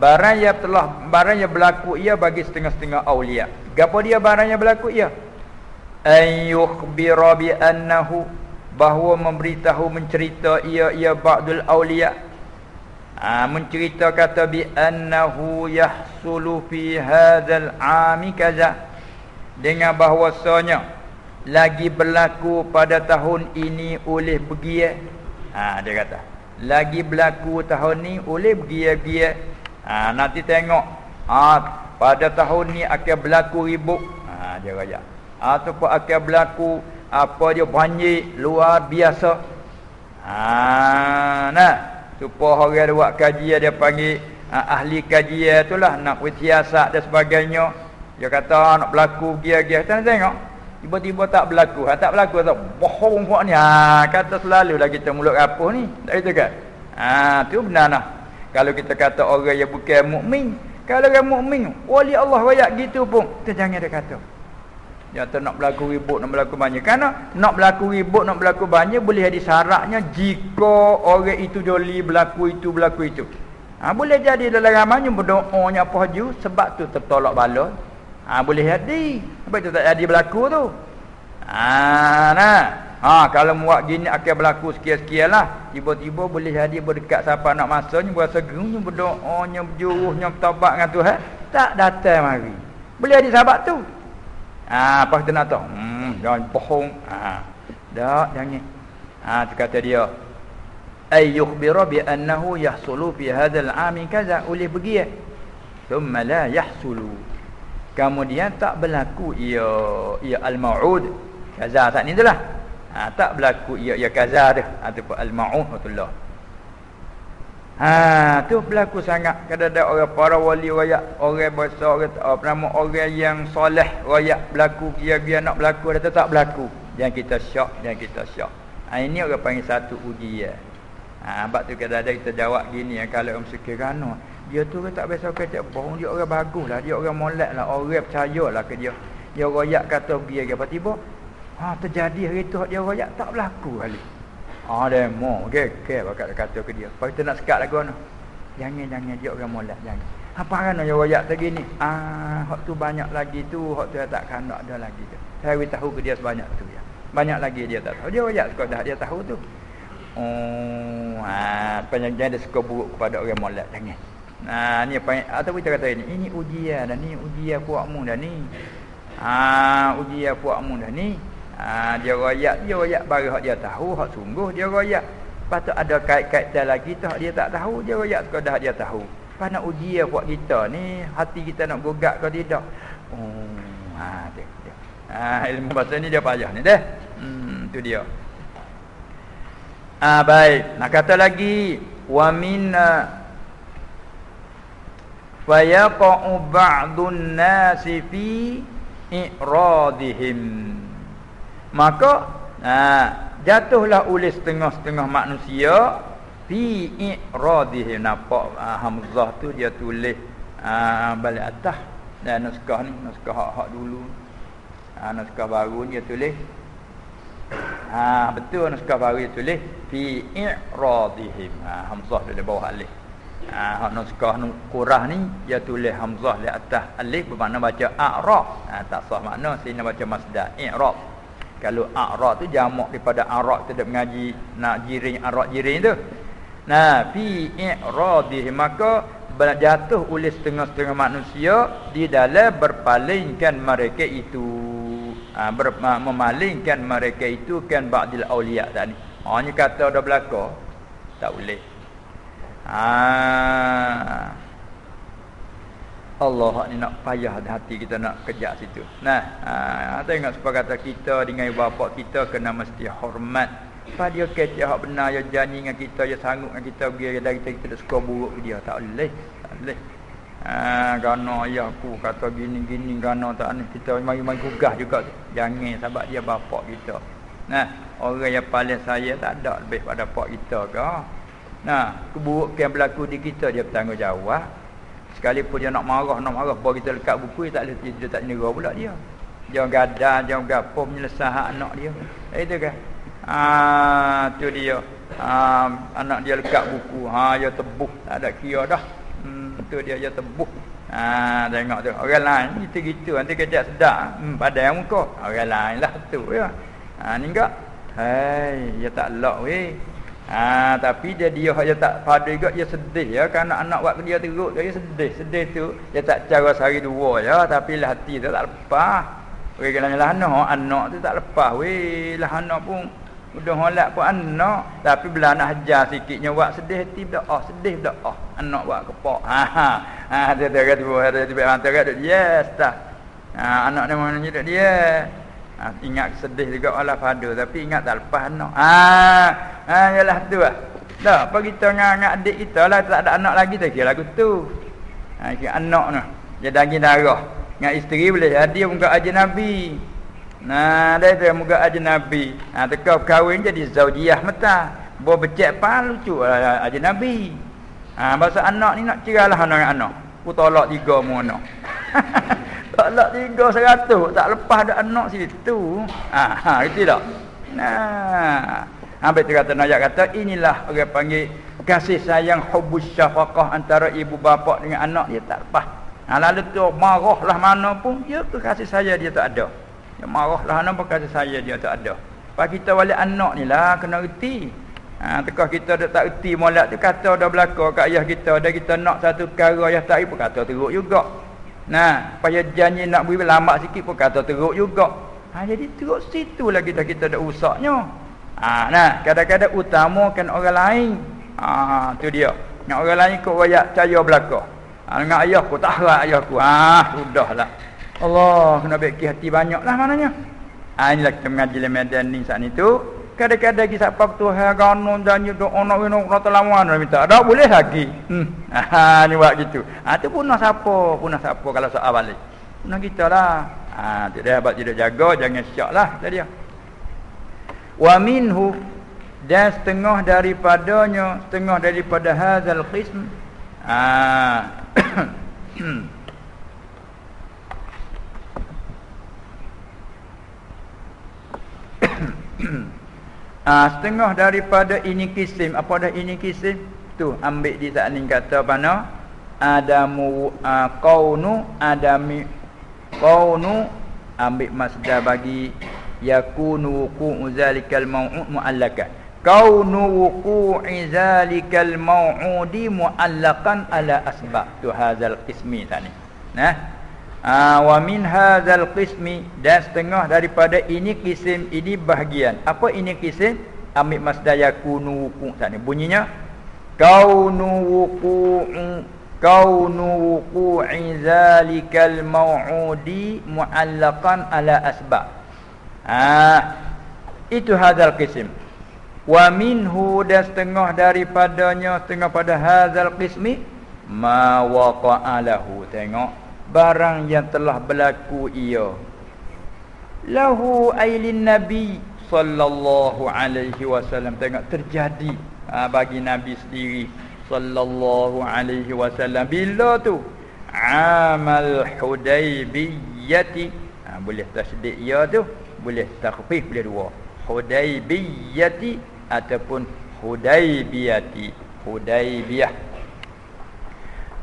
Barang yang berlaku ia bagi setengah-setengah awliya. Gapo dia barang yang berlaku ia? An yukhbira bi annahu, bahawa memberitahu, mencerita ia ba'dul awliya. Mencerita kata bi annahu yahsulu fi hadzal 'ami kaza, dengan bahwasanya lagi berlaku pada tahun ini oleh begia. Dia kata lagi berlaku tahun ni oleh begia. Nanti tengok pada tahun ni akan berlaku ribut. Dia kata ataupun akan berlaku apa dia banjir luar biasa. Supaya orang dia buat kajian, dia panggil ahli kajian itulah, nak siasat dan sebagainya. Dia kata nak berlaku begia. Kita tengok tiba-tiba tak berlaku. Tak berlaku tak bohong buat ni. Kata selalulah kita mulut rapuh ni. Tak gitu kan? Tu benar nah. Kalau kita kata orang yang bukan mukmin, kalau orang mukmin, wali Allah royak gitu pun, kita jangan dia kata. Dia kata nak berlaku ribut, nak berlaku banyak. Kerana nak berlaku ribut, nak berlaku banyak boleh ada syaratnya jika orang itu doli berlaku itu. Boleh jadi dalam ramanya berdoanya apa haju, sebab tu tertolak bala. Boleh jadi. Apa itu tak jadi berlaku tu? Kalau buat gini akan berlaku sekian-sekian lah. Tiba-tiba boleh jadi berdekat siapa nak masanya, berasa gerungnya, berdoanya, berjuruhnya, bertawabat dengan Tuhan, tak datang mari. Boleh jadi sahabat tu. Apa kita nak tahu? Jangan bohong. Tak, jangan. Tu kata dia, ay yukhbira bi annahu yahsulu fi hadzal 'ami kaza, oleh pergi thumma la yahsulu, kemudian tak berlaku ia al-mau'ud kaza tak ni itulah. Tak berlaku ia kaza dah ataupun al-mau'ud betul. Tu berlaku sangat kadang-kadang orang para wali royak, orang besar, orang yang soleh royak berlaku, dia nak berlaku dah tak berlaku. Jangan kita syak. Ini orang panggil satu ujian. Sebab tu kadang-kadang kita jawab gini, kalau orang sekiranya dia tu tak biasa kata bohong, dia orang baguslah, dia orang molek lah, orang percayalah ke dia. Dia royak kata pergi tiba-tiba terjadi hari tu dia royak tak berlaku kali. Demo okey bakat kata ke dia. Lepas kita nak sekat lagu mana? Jangan dia orang molek, jangan. Apa kerana dia royak tadi ni? Hak tu banyak lagi tu, hak tu tak kandak ada lagi tu. Saya tahu ke dia sebanyak tu ya. Banyak lagi dia tak tahu. Dia royak sekadar dia tahu tu. Panjang dia suka buruk kepada orang molek, jangan. Ni apa atau kita kata ini ujian dah ni, ujian puakmu dah ni. Ujian puakmu dah ni. Dia royak baru hak dia tahu, hak sungguh dia royak. Patut ada kait-kaitan lagi tu hak dia tak tahu, dia royak sekadar dia tahu. Pas nak ujian puak kita ni, hati kita nak gogak ke tidak. Tengok. Ilmu bahasa ni dia payah ni dah. Tu dia. Baik, nak kata lagi wa min fayaqa'u ba'dun nasi fi i'radihim, maka jatuhlah oleh setengah-setengah manusia fi i'radihim. Nampak hamzah tu dia tulis balik atas, dan naskah ni naskah hak dulu, naskah baru dia tulis betul, naskah baru dia tulis fi i'radihim, hamzah di bawah alif. Hak naskah Qur'ah ni dia tulis hamzah di atas alif, bermakna baca a'rad. Tak sah makna sini baca masdar i'rad. Kalau a'rad tu jamak daripada arad, kita mengaji nak jiring arad jiring tu. Fi i'radihim, maka jatuh oleh setengah-setengah manusia di dalam berpalingkan mereka itu, memalingkan mereka itu kan ba'dil auliya tadi. Ni kata dah belaka tak boleh. Allah ni nak payah hati kita nak kejak situ. Tengok supaya kata kita dengan ibu bapa kita kena mesti hormat. Pada dia kecek hak benar, dia janji dengan kita, dia sanggup dengan kita pergi dari kita suka buruk dia, tak boleh. Gana ayah aku kata gini gana tak ni, kita mari-mari gugah juga. Jangan, sebab dia bapa kita. Orang yang paling saya tak ada lebih pada pak kita ke. Keburukan berlaku di kita dia bertanggungjawab. Sekalipun dia nak marah bawa kita lekat buku, dia tak nyerah pula dia. Jangan gadah, jangan gapo menyelesaikan hak anak dia. Itu kan. Tu dia. Anak dia lekat buku, dia tebuh, tak ada kira dah. Tu dia tebuh. Tengok tu. Orang lain gitu-gitu nanti kejap sedar. Padang muka. Orang lain lah tu ya. Ni enggak. Dia tak lock weh. Tapi dia tak pada juga, dia sedih ya, kerana anak buat dia teruk, dia sedih tu dia tak cara sehari dua ya, tapi lah hati tu tak lepas. Weh kalau anak tu tak lepas weh, lah anak pun udah holak pun anak, tapi bila nak hajar sikitnya buat sedih hati dah anak buat kepak. Dia kata dia bantar kat dia tak. Anak dia mana je dia. Ingat sedih juga Allah pada, tapi ingat tak lepas anak. Yalah tu lah. Dah, apa kita dengan adik kita lah, tak ada anak lagi, tak kira lagu tu. Kira anak tu, dia daging darah. Dengan isteri boleh jadi muka ajnabi. Dia tu muka ajnabi. Teka kahwin jadi zaujiyah mata. Buat becek pal lucu ajnabi. Bahasa anak ni nak ceralah anak-anak. Ku tolak 3 mu anak. Tolak 300 tak lepas ada anak situ. Gitu tak? Habis tu kata Najak kata inilah orang panggil kasih sayang hubbus syafaqah antara ibu bapa dengan anak dia tak lepas. Lalu tu marahlah mana pun, ya ke kasih saya dia tak ada. Ya marahlah mana pun kasih saya dia tak ada. Pak kita wali anak ni lah kena reti. Tekah kita dah tak reti molek tu kata dah belaka kat ayah kita, dah kita nak satu perkara ayah tak pun kata teruk juga. Nah, payah janji nak beri lambat sikit pun kata teruk juga. Jadi teruk situ lagi kita dah usahnya. Nah, kadang-kadang utamakan orang lain. Tu dia. Yang orang lain kau wayak percaya belaka. Dengan ayahku tak harap ayahku. Sudahlah. Allah kena baiki hati banyaklah maknanya. Inilah kita mengaji dalam medan ni saat ni tu. Kadang-kadang kita siapa Tuhan ganon janji doa nak nak telawan minta. Tak boleh lagi. Ni buat gitu. Tu punah siapa kalau soal balik. Punah kita lah. Tidak dapat tidak jaga jangan syaklah tadi dia. Wa minhu dan setengah daripada hadzal qism setengah daripada ini kisim. Apa dah ini kisim tu ambil di saat ni kata mana adamu qaunu adami qaunu ambil masdar bagi yakunu wuqu'u zalikal mau'ud mu'allakan. Kaunu wuqu'i zalikal mau'udi mu'allaqan ala asbab. Tu hadzal qismi tadi. Wa min hadzal qismi dan setengah daripada ini kisim, ini bahagian. Apa ini kisim? Ambil masdar yakunu wuqu' tadi. Bunyinya kaunu wuqu'i zalikal mau'udi mu'allaqan ala asbab. Itu hadzal qism. Wa minhu dan setengah daripadanya, setengah pada hadzal qismi ma waqa'a lahu. Tengok barang yang telah berlaku ia lahu ailin nabi sallallahu alaihi wasallam. Tengok terjadi bagi nabi sendiri sallallahu alaihi wasallam. Bila tu amal Hudaybiyati. Boleh tasdid ya tu, boleh takhfif, boleh dua. Hudaybiyati ataupun Hudaybiyati. Hudaybiyah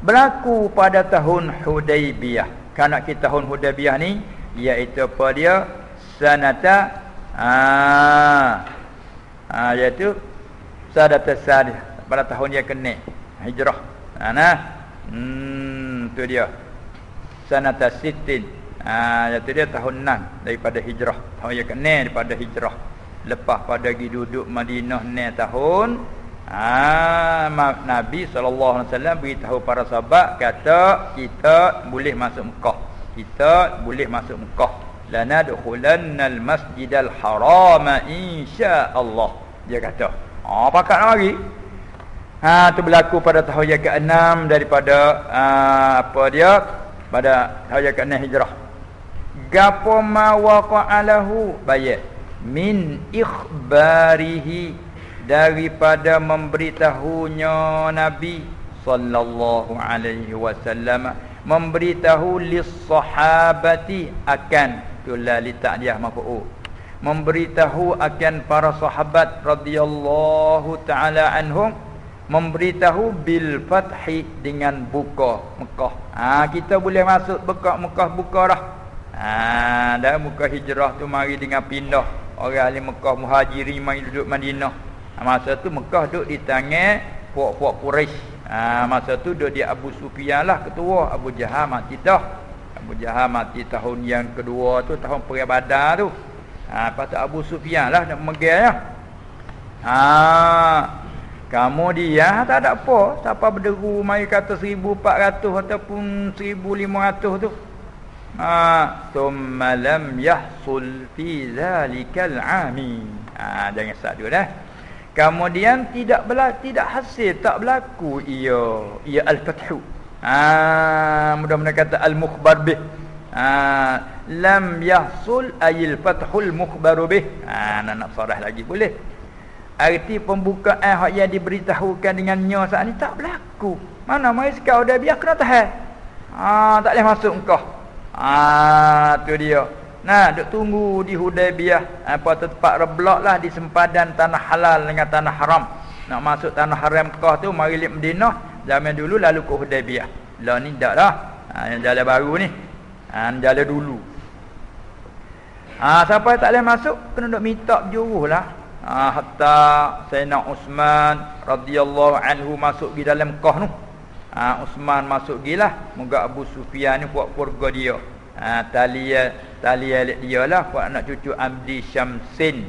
berlaku pada tahun Hudaybiyah. Kerana kita tahun Hudaybiyah ni iaitu apa dia? Sanata iaitu sanata sadis, pada tahun yang ke-6 hijrah. Tu dia sanata sittin. Iaitu dia tahun 6 daripada hijrah. Tahun yang ke-6 daripada hijrah. Lepas pada pergi duduk Madinah 6 tahun, Nabi SAW beritahu para sahabat, kata kita boleh masuk Mekah. Kita boleh masuk Mekah. Lanadkhulannal masjidal harama insya-Allah. Dia kata. Pakat lagi. Tu berlaku pada tahun yang ke-6 daripada apa dia? Pada tahun yang ke-6 hijrah. Gapo ma waqa'alahu bayat min ikhbarihi, daripada memberitahunya Nabi sallallahu alaihi wasallam, memberitahu lis sahabati akan tulali ta'diyah maf'ul, memberitahu akan para sahabat radhiyallahu taala anhum, memberitahu bil fathi dengan buka Mekah. Kita boleh masuk Mekah buka dah. Dan muka hijrah tu mari dengan pindah orang ahli Mekah muhajirin mari duduk Madinah. Masa tu Mekah duduk di tangan puak-puak Quraisy. Masa tu duduk di Abu Sufyan lah ketua. Abu Jahal mati dah. Abu Jahal mati tahun yang kedua tu, tahun perang Badar tu. Lepas tu Abu Sufyan lah nak memegang ya. Kemudian tak ada apa, siapa berderu mari kata 1400 ataupun 1500 tu. Thumma lam yahsul fi zalikal ami. Jangan salah dulu dah. Kemudian tidak hasil, tak berlaku ia al-fathu. Mudah-mudahan kata al-mukhbar bih. Lam yahsul ayil fathul mukhbaru bih. Nak sarah lagi boleh. Arti pembukaan hak yang diberitahukan dengannya saat ni tak berlaku. Mana mai sekau dah biar kena tahan. Tak boleh masuk engkau. Tu dia. Duk tunggu di Hudaybiyah, tempat reblok lah di sempadan tanah halal dengan tanah haram. Nak masuk tanah haram Mekah tu mari lek Madinah zaman dulu lalu ke Hudaybiyah. Lah ni dak dah. Yang jalan baru ni. Jalan dulu. Siapa yang tak boleh masuk kena duk minta juruhlah. Hatta Sayyidina Uthman radhiyallahu anhu masuk di dalam Mekah tu. Uthman masuk gilah, moga Abu Sufyan ni buat keluarga dia. Talia dia lah buat anak cucu Abdi Syamsin.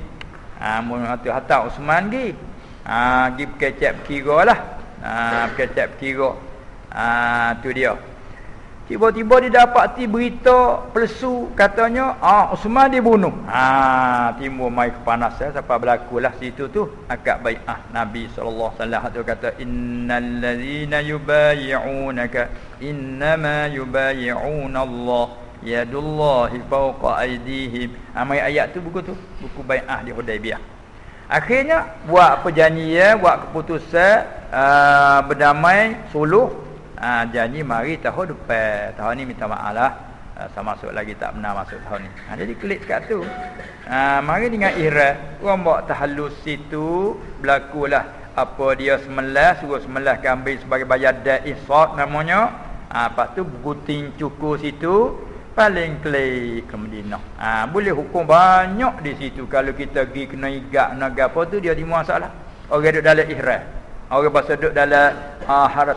Hatta Uthman gi. Gi kecap kira lah. Kecap kira. Tu dia. Tiba-tiba dia dapati berita palsu katanya Uthman dibunuh. Timbul mai kepanasan sampai berlakulah situ tu akad bai'ah Nabi sallallahu alaihi wasallam tu kata innal ladzina yubayyi'unaka innama yubayyi'una Allah yadullahi fawqa aydihim. Mai ayat tu buku bai'ah di Hudaibiyah. Akhirnya buat perjanjian, buat keputusan berdamai suluh. Janji mari tahun depan. Tahun ni minta maaf lah. Sama masuk lagi tak benar masuk tahun ni. Jadi klik kat tu. Mari dengan ihram. Orang bawa tahallus situ. Berlakulah apa dia semelah. Suruh semelah kambing sebagai bayar dai ihsad namanya. Lepas tu guting cukur situ. Paling klik ke Madinah. Boleh hukum banyak di situ. Kalau kita pergi kena igak naga apa tu dia timbul masalah. Orang duduk dalam ihram. Orang pasal duduk dalam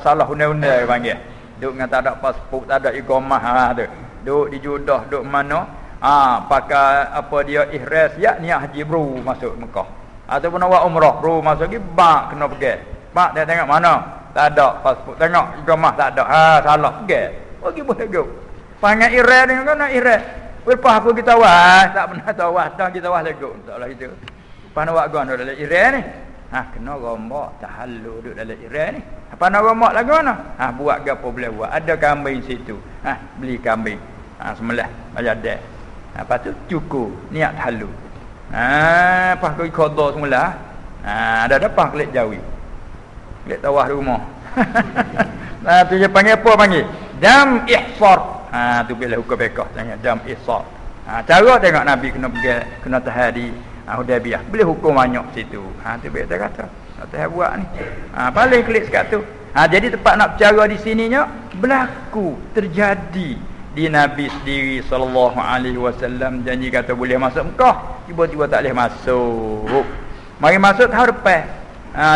salah undang-undang panggil. Duduk dengan tak ada pasport, tak ada iqamah tu. Duduk di Judah, duduk mana? Pakai apa dia ihram siap niat haji bro masuk Mekah. Ataupun awak umrah bro masuk pergi bak kena pergi. Bak dia tengok mana? Tak ada pasport. Tengok iqamah tak ada. Salah pergi. Pergi boleh go. Panggil ihram ni kan nak ihram. Lepas apa kita wah, tak pernah tahu wah, dah kita wah lagi. Taklah itu. Lepas nak buat guna dalam ihram ni. Kena rombak tahallul duduk dalam ihram ni. Apa nak rombak lagu mana? Buat gapo boleh buat. Ada kambing situ. Beli kambing. Semelah bayar dah. Lepas tu cukur niat tahallul. Lepas kau qada semula. Ada depan kelik jawi. Kelik tawah rumah. Tu dia panggil apa panggil? Dam ihsar. Tu bila hukum fiqh tanya dam ihsar. Cara tengok Nabi kena pergi kena tahan di Hudaibiyah. Boleh hukum banyak situ. Tu baik dia kata. Tak buat ni. Paling klik sekat tu. Jadi tempat nak bercara di sininya berlaku terjadi di Nabi sendiri sallallahu alaihi wasallam janji kata boleh masuk Mekah, tiba-tiba tak boleh masuk. Mari masuk tahun depan.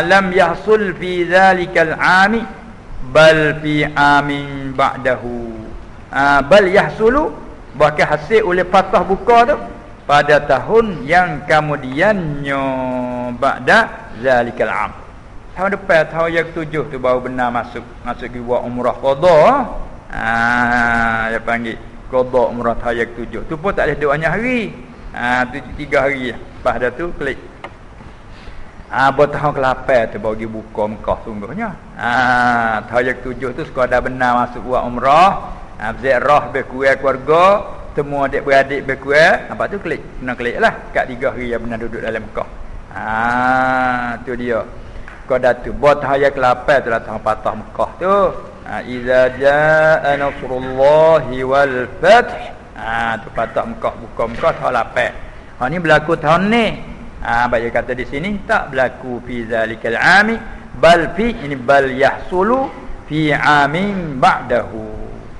Lam yahsul fi zalikal ami bal fi amin ba'dahu. Bal yahsulu bahkan hasil oleh patah buka tu pada tahun yang kemudiannya ba'da zalikal am. Tahun depan tahun yang ke-7 tu baru benar masuk pergi buat umrah qada. Dia panggil qada umrah tahun yang ke-7. Tu pun tak boleh duduk banyak hari. 3 hari lepas dah tu klik. Buat tahun ke-8 tu baru pergi buka Mekah sungguhnya. Tahun yang ke-7 tu sekadar benar masuk buat umrah. Ziarah berkuat keluarga, temu adik-beradik berkuat. Lepas tu klik, kena klik lah kat 3 hari yang benar duduk dalam Mekah. Tu dia. Kau dah tu buat tahun ke-8 tu lah tahun patah Mekah tu. Iza jaa nasrullahi wal fath. Tu patah Mekah, buka Mekah tahun 8. Ni berlaku tahun ni. Baik kata di sini tak berlaku fi zalikal ami bal fi ini bal yahsulu fi amin ba'dahu.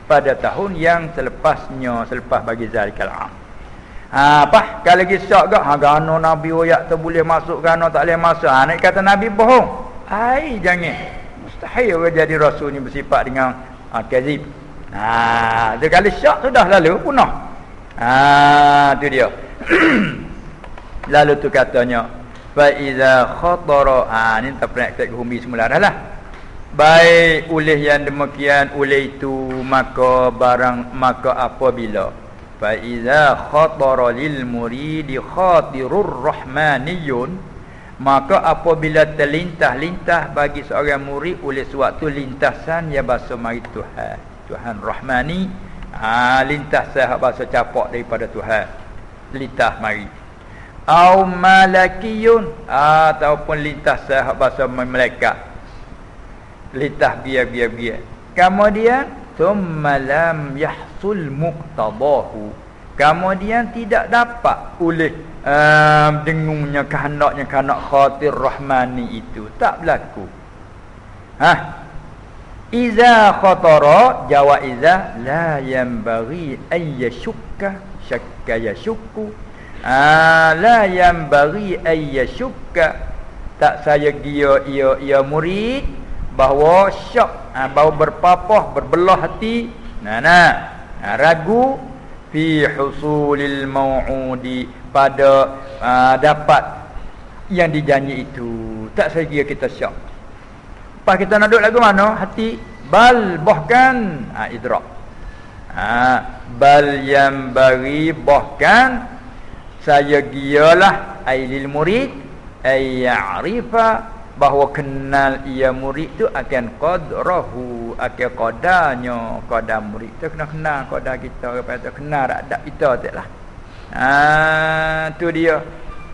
Pada tahun yang selepasnya, selepas bagi zalikal am. Apa kalau lagi syak gak gano Nabi oyak tu boleh masuk, gano tak boleh masuk. Nak kata Nabi bohong. Jangan. Mustahil orang jadi rasul ni bersifat dengan kazib. Dia kali syak sudah lalu punah. Tu dia. Lalu tu katanya fa iza khatara. Ni tak pernah kita humi semula dah lah. Baik oleh yang demikian oleh itu maka apabila fa iza khatara lil muridi khatirur rahmaniyun, maka apabila terlintah-lintah bagi seorang murid oleh suatu lintasan yang bahasa mari Tuhan Rahmani, lintasan bahasa capak daripada Tuhan, lintah mari au malakiyun ataupun lintasan bahasa malaikat, litah biar. Kemudian thumma lam yahsul muqtadahu, kemudian tidak dapat oleh dengungnya kehendak khatir rahmani itu tak berlaku. Iza khatara jawaiza la yanbaghi ay yashukka syakka yashukku. La yanbaghi ay yashukka, tak saya gia ia murid bahawa syak, bahawa berpapah berbelah hati, ragu fi husulil mau'udi, pada dapat yang dijanji itu. Tak saya kira kita syak. Lepas kita nak duduk lagu mana? Hati. Bal, bahkan idrak. Bal yang bagi, bahkan saya gialah ailil murid ay ya'rifa, bahawa kenal ia murid tu akan qadrahu, akan qadarnya. Qadar murid tu kena kenal qadar kita, kepada kenal adab kita taklah. Tu dia.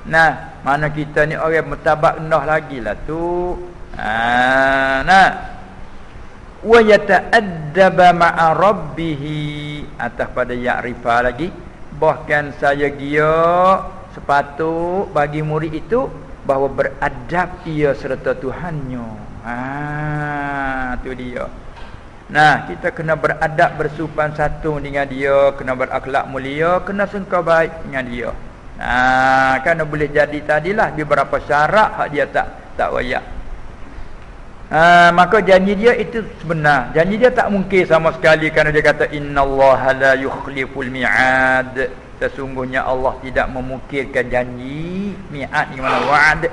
Nah, mana kita ni orang mutabak rendah lagilah tu. Wa yata'addaba ma'a rabbih, atas pada ya'rifa lagi, bahkan saya gia sepatut bagi murid itu bahawa beradab ia serta Tuhannya. Tu dia. Nah, kita kena beradab, bersopan santun dengan dia, kena berakhlak mulia, kena sangka baik dengan dia. Kerana boleh jadi tadilah beberapa syarat hak dia tak wayak. Maka janji dia itu sebenar. Janji dia tak mungkin sama sekali, kerana dia kata innallaha la yukhliful mi'ad. Sesungguhnya Allah tidak memungkirkan janji. Mi'ad ni mana wa'ad.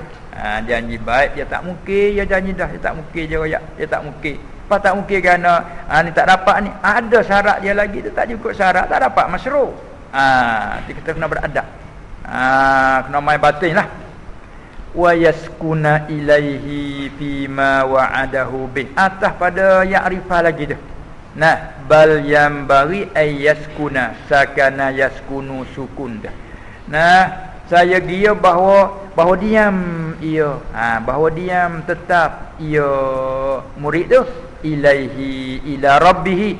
Janji baik dia tak mungkin, dia janji dah dia tak mungkin, dia wayak dia tak mungkin. Apa tak mungkin kerana ni tak dapat ni. Ada syarat dia lagi tu, tak cukup syarat, tak dapat masyru'. Kita kena beradab. Kena main batin lah. Wa yaskuna ilaihi fima wa'adahu bih, atas pada ya'rifah lagi tu. Bal yang bari ay yaskuna, sakana yaskunu sukun dah. Saya dia bahawa diam ia, bahawa diam tetap ia murid tu ilaihi ila rabbih,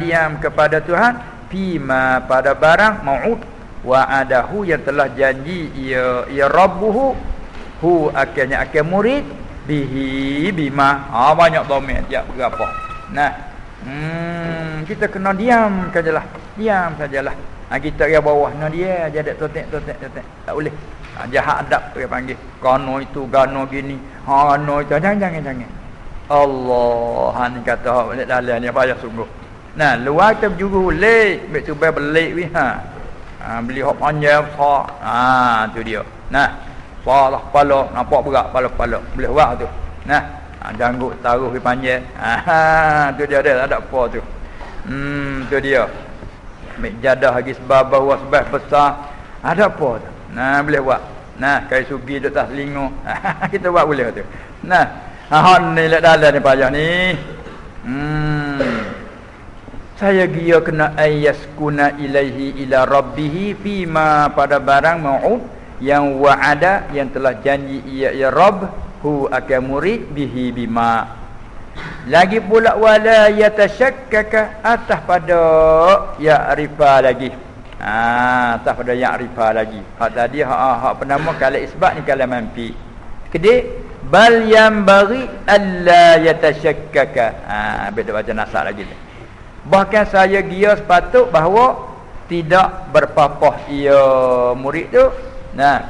diam kepada Tuhan, fima pada barang mau'ud wa'adahu yang telah janji ia rabbuhu, hu akhirnya akan murid bihi bima. Banyak domain tiap berapa. Kita kena diam sajalah, diam sajalah. Kita ke bawah dia ada totek tak boleh. Jahat adab tu dia panggil. Gano itu, gano gini, gano itu, jangan. Allah ni kata hak balik dalam ni payah sungguh. Luar kita berjuru lek, baik tu belik wi beli hok panjang besar. Tu dia. Salah kepala, nampak berat kepala boleh buat tu. Janggut taruh di panjang. Tu dia ada tak ada apa tu. Tu dia. Ambil jadah lagi sebab bahawa sebab besar. Ada apa tu. Boleh buat. Kai sugi duk atas telinga. Kita buat boleh tu. Hon ni lek dalam ni payah ni. Saya dia kena ayaskuna ilaihi ila rabbih fima pada barang mau'ud yang wa'ada yang telah janji ia Rabb hu akan murid bihi bima. Lagi pula wala yatashakkaka, atas pada ya'rifa lagi. Atas pada ya'rifa lagi. Hak tadi hak penama kala isbat ni kala manfi. Kedek bal yang bagi alla yatashakkaka. Beda baca nasab lagi. Bahkan saya dia sepatut bahawa tidak berpapah ia murid tu.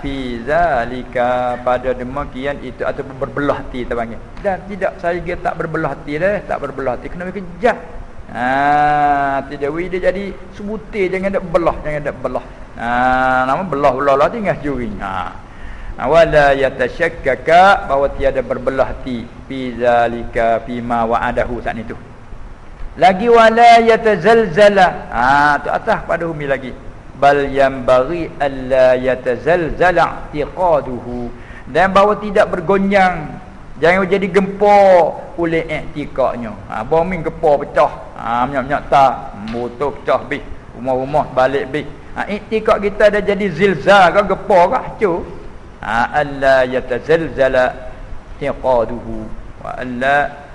Fi zalika, pada demikian itu, ataupun berbelah hati kita panggil. Dan tidak, saya dia tak berbelah hati dah, tak berbelah hati kena kejah. Tidak dia jadi sebutir, jangan ada belah, nama belah lah tinggal juri. Wala yatashakkaka, bahawa tiada berbelah hati fi zalika fima wa'adahu saat itu. Lagi wala yatazalzala, tu atas pada umi lagi. Bal yang bagi alla yatazalzala i'tiqaduhu, dan bahawa tidak bergonjang, jangan jadi gempar oleh i'tiqadnya. Bumi gempar pecah, minyak tak motor pecah habis, rumah-rumah balik habis. I'tiqad kita dah jadi zilzal ke gempar ke hancur. Alla yatazalzala i'tiqaduhu wa alla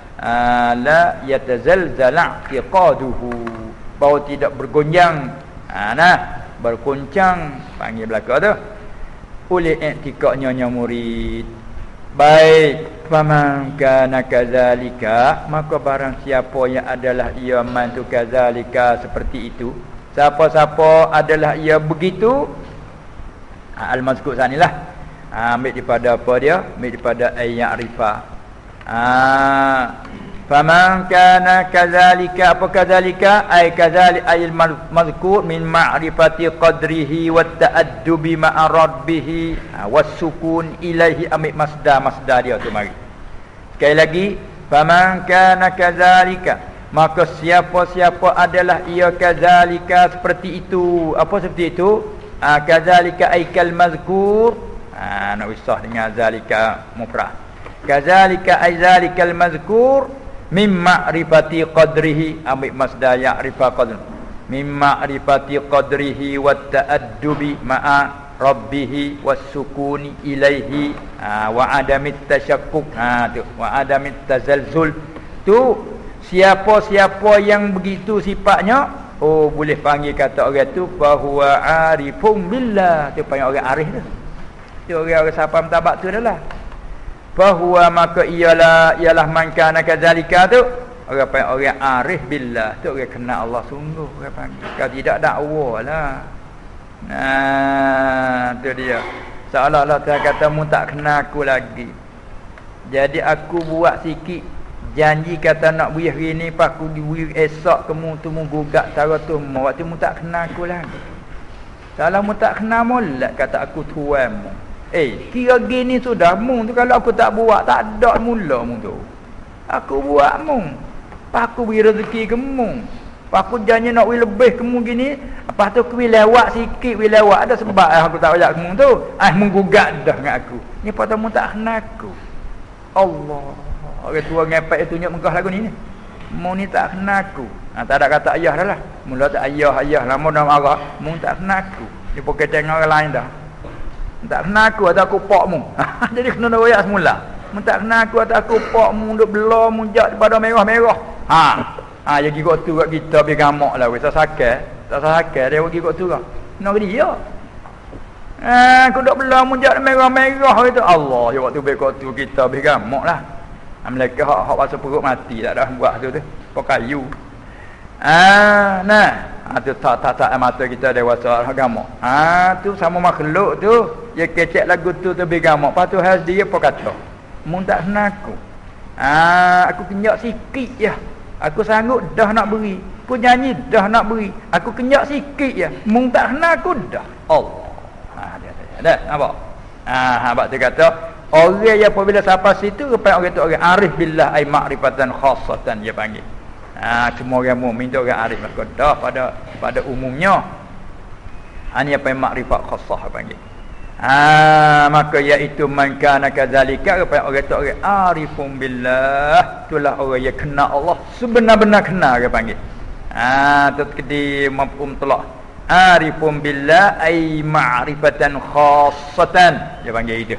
la yatazalzala i'tiqaduhu, bahawa tidak bergonjang, bergoncang panggil belaka tu oleh i'tiqadnya murid. Baik, faman kana kadzalika, maka barang siapa yang adalah ia man tu kadzalika seperti itu, siapa-siapa adalah ia begitu, al-mazkur sanilah. Ambil daripada apa dia? Ambil daripada ayya'rifa. Faman kana kadzalika, apa kadzalika? Ay kadzalik ayil mazkur min ma'rifati qadrihi wat ta'addubi ma'a rabbih was-sukun ilaihi. Ambil masdar dia tu mari. Sekali lagi, faman kana kadzalika, maka siapa-siapa adalah ia kadzalika seperti itu. Apa seperti itu? Kadzalika ay kal mazkur. Nak usah dengan zalika mufrad. Kadzalika ay zalikal mazkur min ma'rifati qadrihi. Ambil masdar ya'rifa qadr, min ma'rifati qadrihi wat ta'addubi ma'a rabbih was-sukuni ilaihi wa adamit tasyakkuk. Tu wa adamit tazalzul. Tu siapa-siapa yang begitu sifatnya, oh boleh panggil kata orang tu fahuwa arifun billah. Tu panggil orang arif tu. Tu orang siapa mentabak tu adalah fahuwa, maka ialah man kana kadzalika tu orang panggil orang arif billah. Tu orang kenal Allah sungguh orang panggil. Kalau tidak dakwalah. Tu dia. Seolah-olah dia kata mu tak kenal aku lagi. Jadi aku buat sikit janji kata nak beri hari ni, pas aku beri esok kamu tu mu gugat cara tu, waktu mu tak kenal aku lagi. Kalau mu tak kenal molat kata aku tuanmu. Kira gini sudah mu tu, kalau aku tak buat tak ada mula mu tu. Aku buat mu. Pas aku beri rezeki ke mu. Pas aku janji nak beri lebih ke mu gini, lepas tu aku beri lewat sikit, beri lewat ada sebab aku tak ajak ke mu tu. Mu gugat dah dengan aku. Ni patut mu tak kenal aku. Allah. Orang tua ngepek dia tunjuk muka lagu ni. Mu ni tak kenal aku. Tak ada kata ayah dah lah. Mula tak ayah lama dah marah. Mu tak kenal aku. Dia pakai tengok orang lain dah. Tak kenal aku atau aku pak mu. Jadi kena royak semula. Mu tak kenal aku atau aku pak mu, duk bela mu jak pada merah-merah. Jadi kok tu kat kita pergi gamak lah. Tak sakit dia pergi kok tu lah. Nak dia. Aku duk bela mu jak merah-merah itu. Allah, ya waktu pergi kok tu kita pergi gamak lah. Mereka hak pasal perut mati tak dah buat tu. Pakai kayu. Tu tak mata kita dewasa agama. Tu sama makhluk tu, dia kecek lagu tu bergamuk. Lepas tu has dia apa kata? Mu tak kenal aku. Aku kenyak sikit je. Aku sanggup dah nak beri. Aku nyanyi dah nak beri. Aku kenyak sikit je. Mu tak kenal aku dah. Allah. Dah nampak? Habaq tu kata orang yang apabila sampai situ orang tu orang arif billah ay ma'rifatan khassatan dia panggil. Semua orang mukmin tu orang arif maka dah pada umumnya. Ini apa yang makrifat khassah panggil. Maka iaitu man kana kadzalika, orang tu orang arifun billah, itulah orang yang kenal Allah sebenar-benar kenal dia panggil. Terkedi mafhum telak. Arifun billah ay ma'rifatan khassatan dia panggil itu.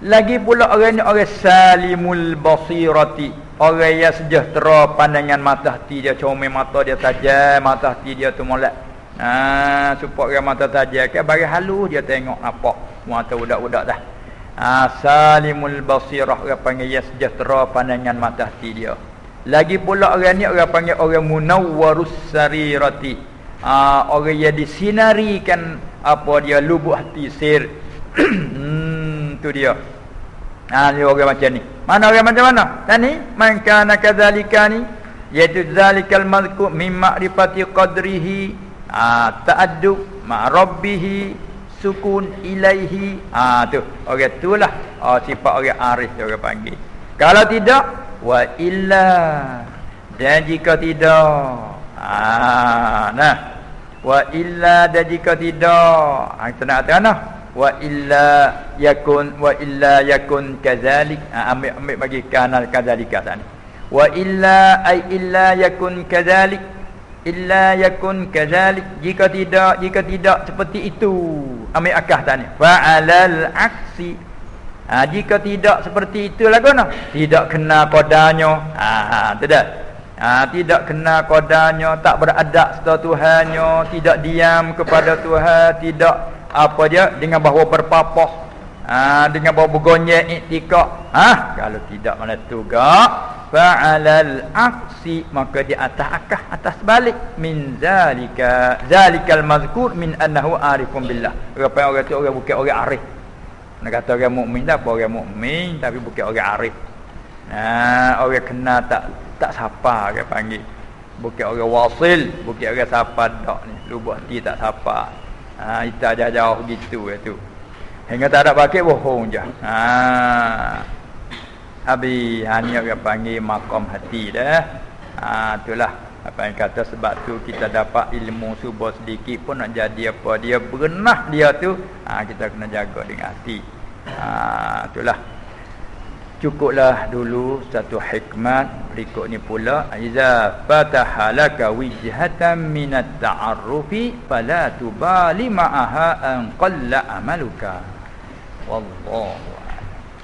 Lagi pula orang salimul basirati, orang yang sejahtera pandangan mata hati dia, comel mata dia tajam, mata hati dia tu molek. Supaya mata tajam ke bagi halus dia tengok apa mata budak-budak dah. Salimul basirah, orang panggil yang sejahtera pandangan mata hati dia. Lagi pula orang ni orang panggil orang munawwarus sarirati, orang yang disinarikan apa dia lubuk hati sir. Tu dia. Ni orang macam ni. Mana orang macam mana? Tadi man kana kadzalika ni, iaitu zalikal mazkur min ma'rifati qadrihi, ta'addub ma rabbih, sukun ilaihi. Tu orang itulah sifat orang arif dia orang panggil. Kalau tidak wa illa, dan jika tidak wa illa, dan jika tidak kita nak kata nah wa illa yakun kadzalik. Ambil bagi kanal kadzalika tadi. Wa illa ay illa yakun kadzalik, illa yakun kadzalik, jika tidak seperti itu. Ambil akah tadi. Fa'alal aksi, jika tidak seperti itu lagu nah, tidak kena kodanya. Tidak kena kodanya, tak beradab serta Tuhannya, tidak diam kepada Tuhan, tidak apa dia dengan bahawa berpapah. Dengan bawa bergonyek iktikad. Kalau tidak mana tu gak fa'alal aksi, maka di atas akah, atas balik min zalikal mazkur min annahu arifun billah. Orang tu orang bukan orang arif. Nak kata orang mukmin dah, orang mukmin tapi bukan orang arif. Orang kena tak sapa orang panggil. Bukan orang wasil, bukan orang sapa dak ni. Lubuk hati tak sapa. Kita jauh gitu tu. Hingga tak ada pakai bohong je. Habis ni orang panggil maqam hati dah. Itulah apa yang kata, sebab tu kita dapat ilmu subuh sedikit pun nak jadi apa dia berenah dia tu, kita kena jaga dengan hati. Itulah. Cukuplah dulu satu hikmat berikut ni pula, iza fataha laka wijhatan minat ta'arrufi fala tubali ma'aha an qalla amaluka. Wallahu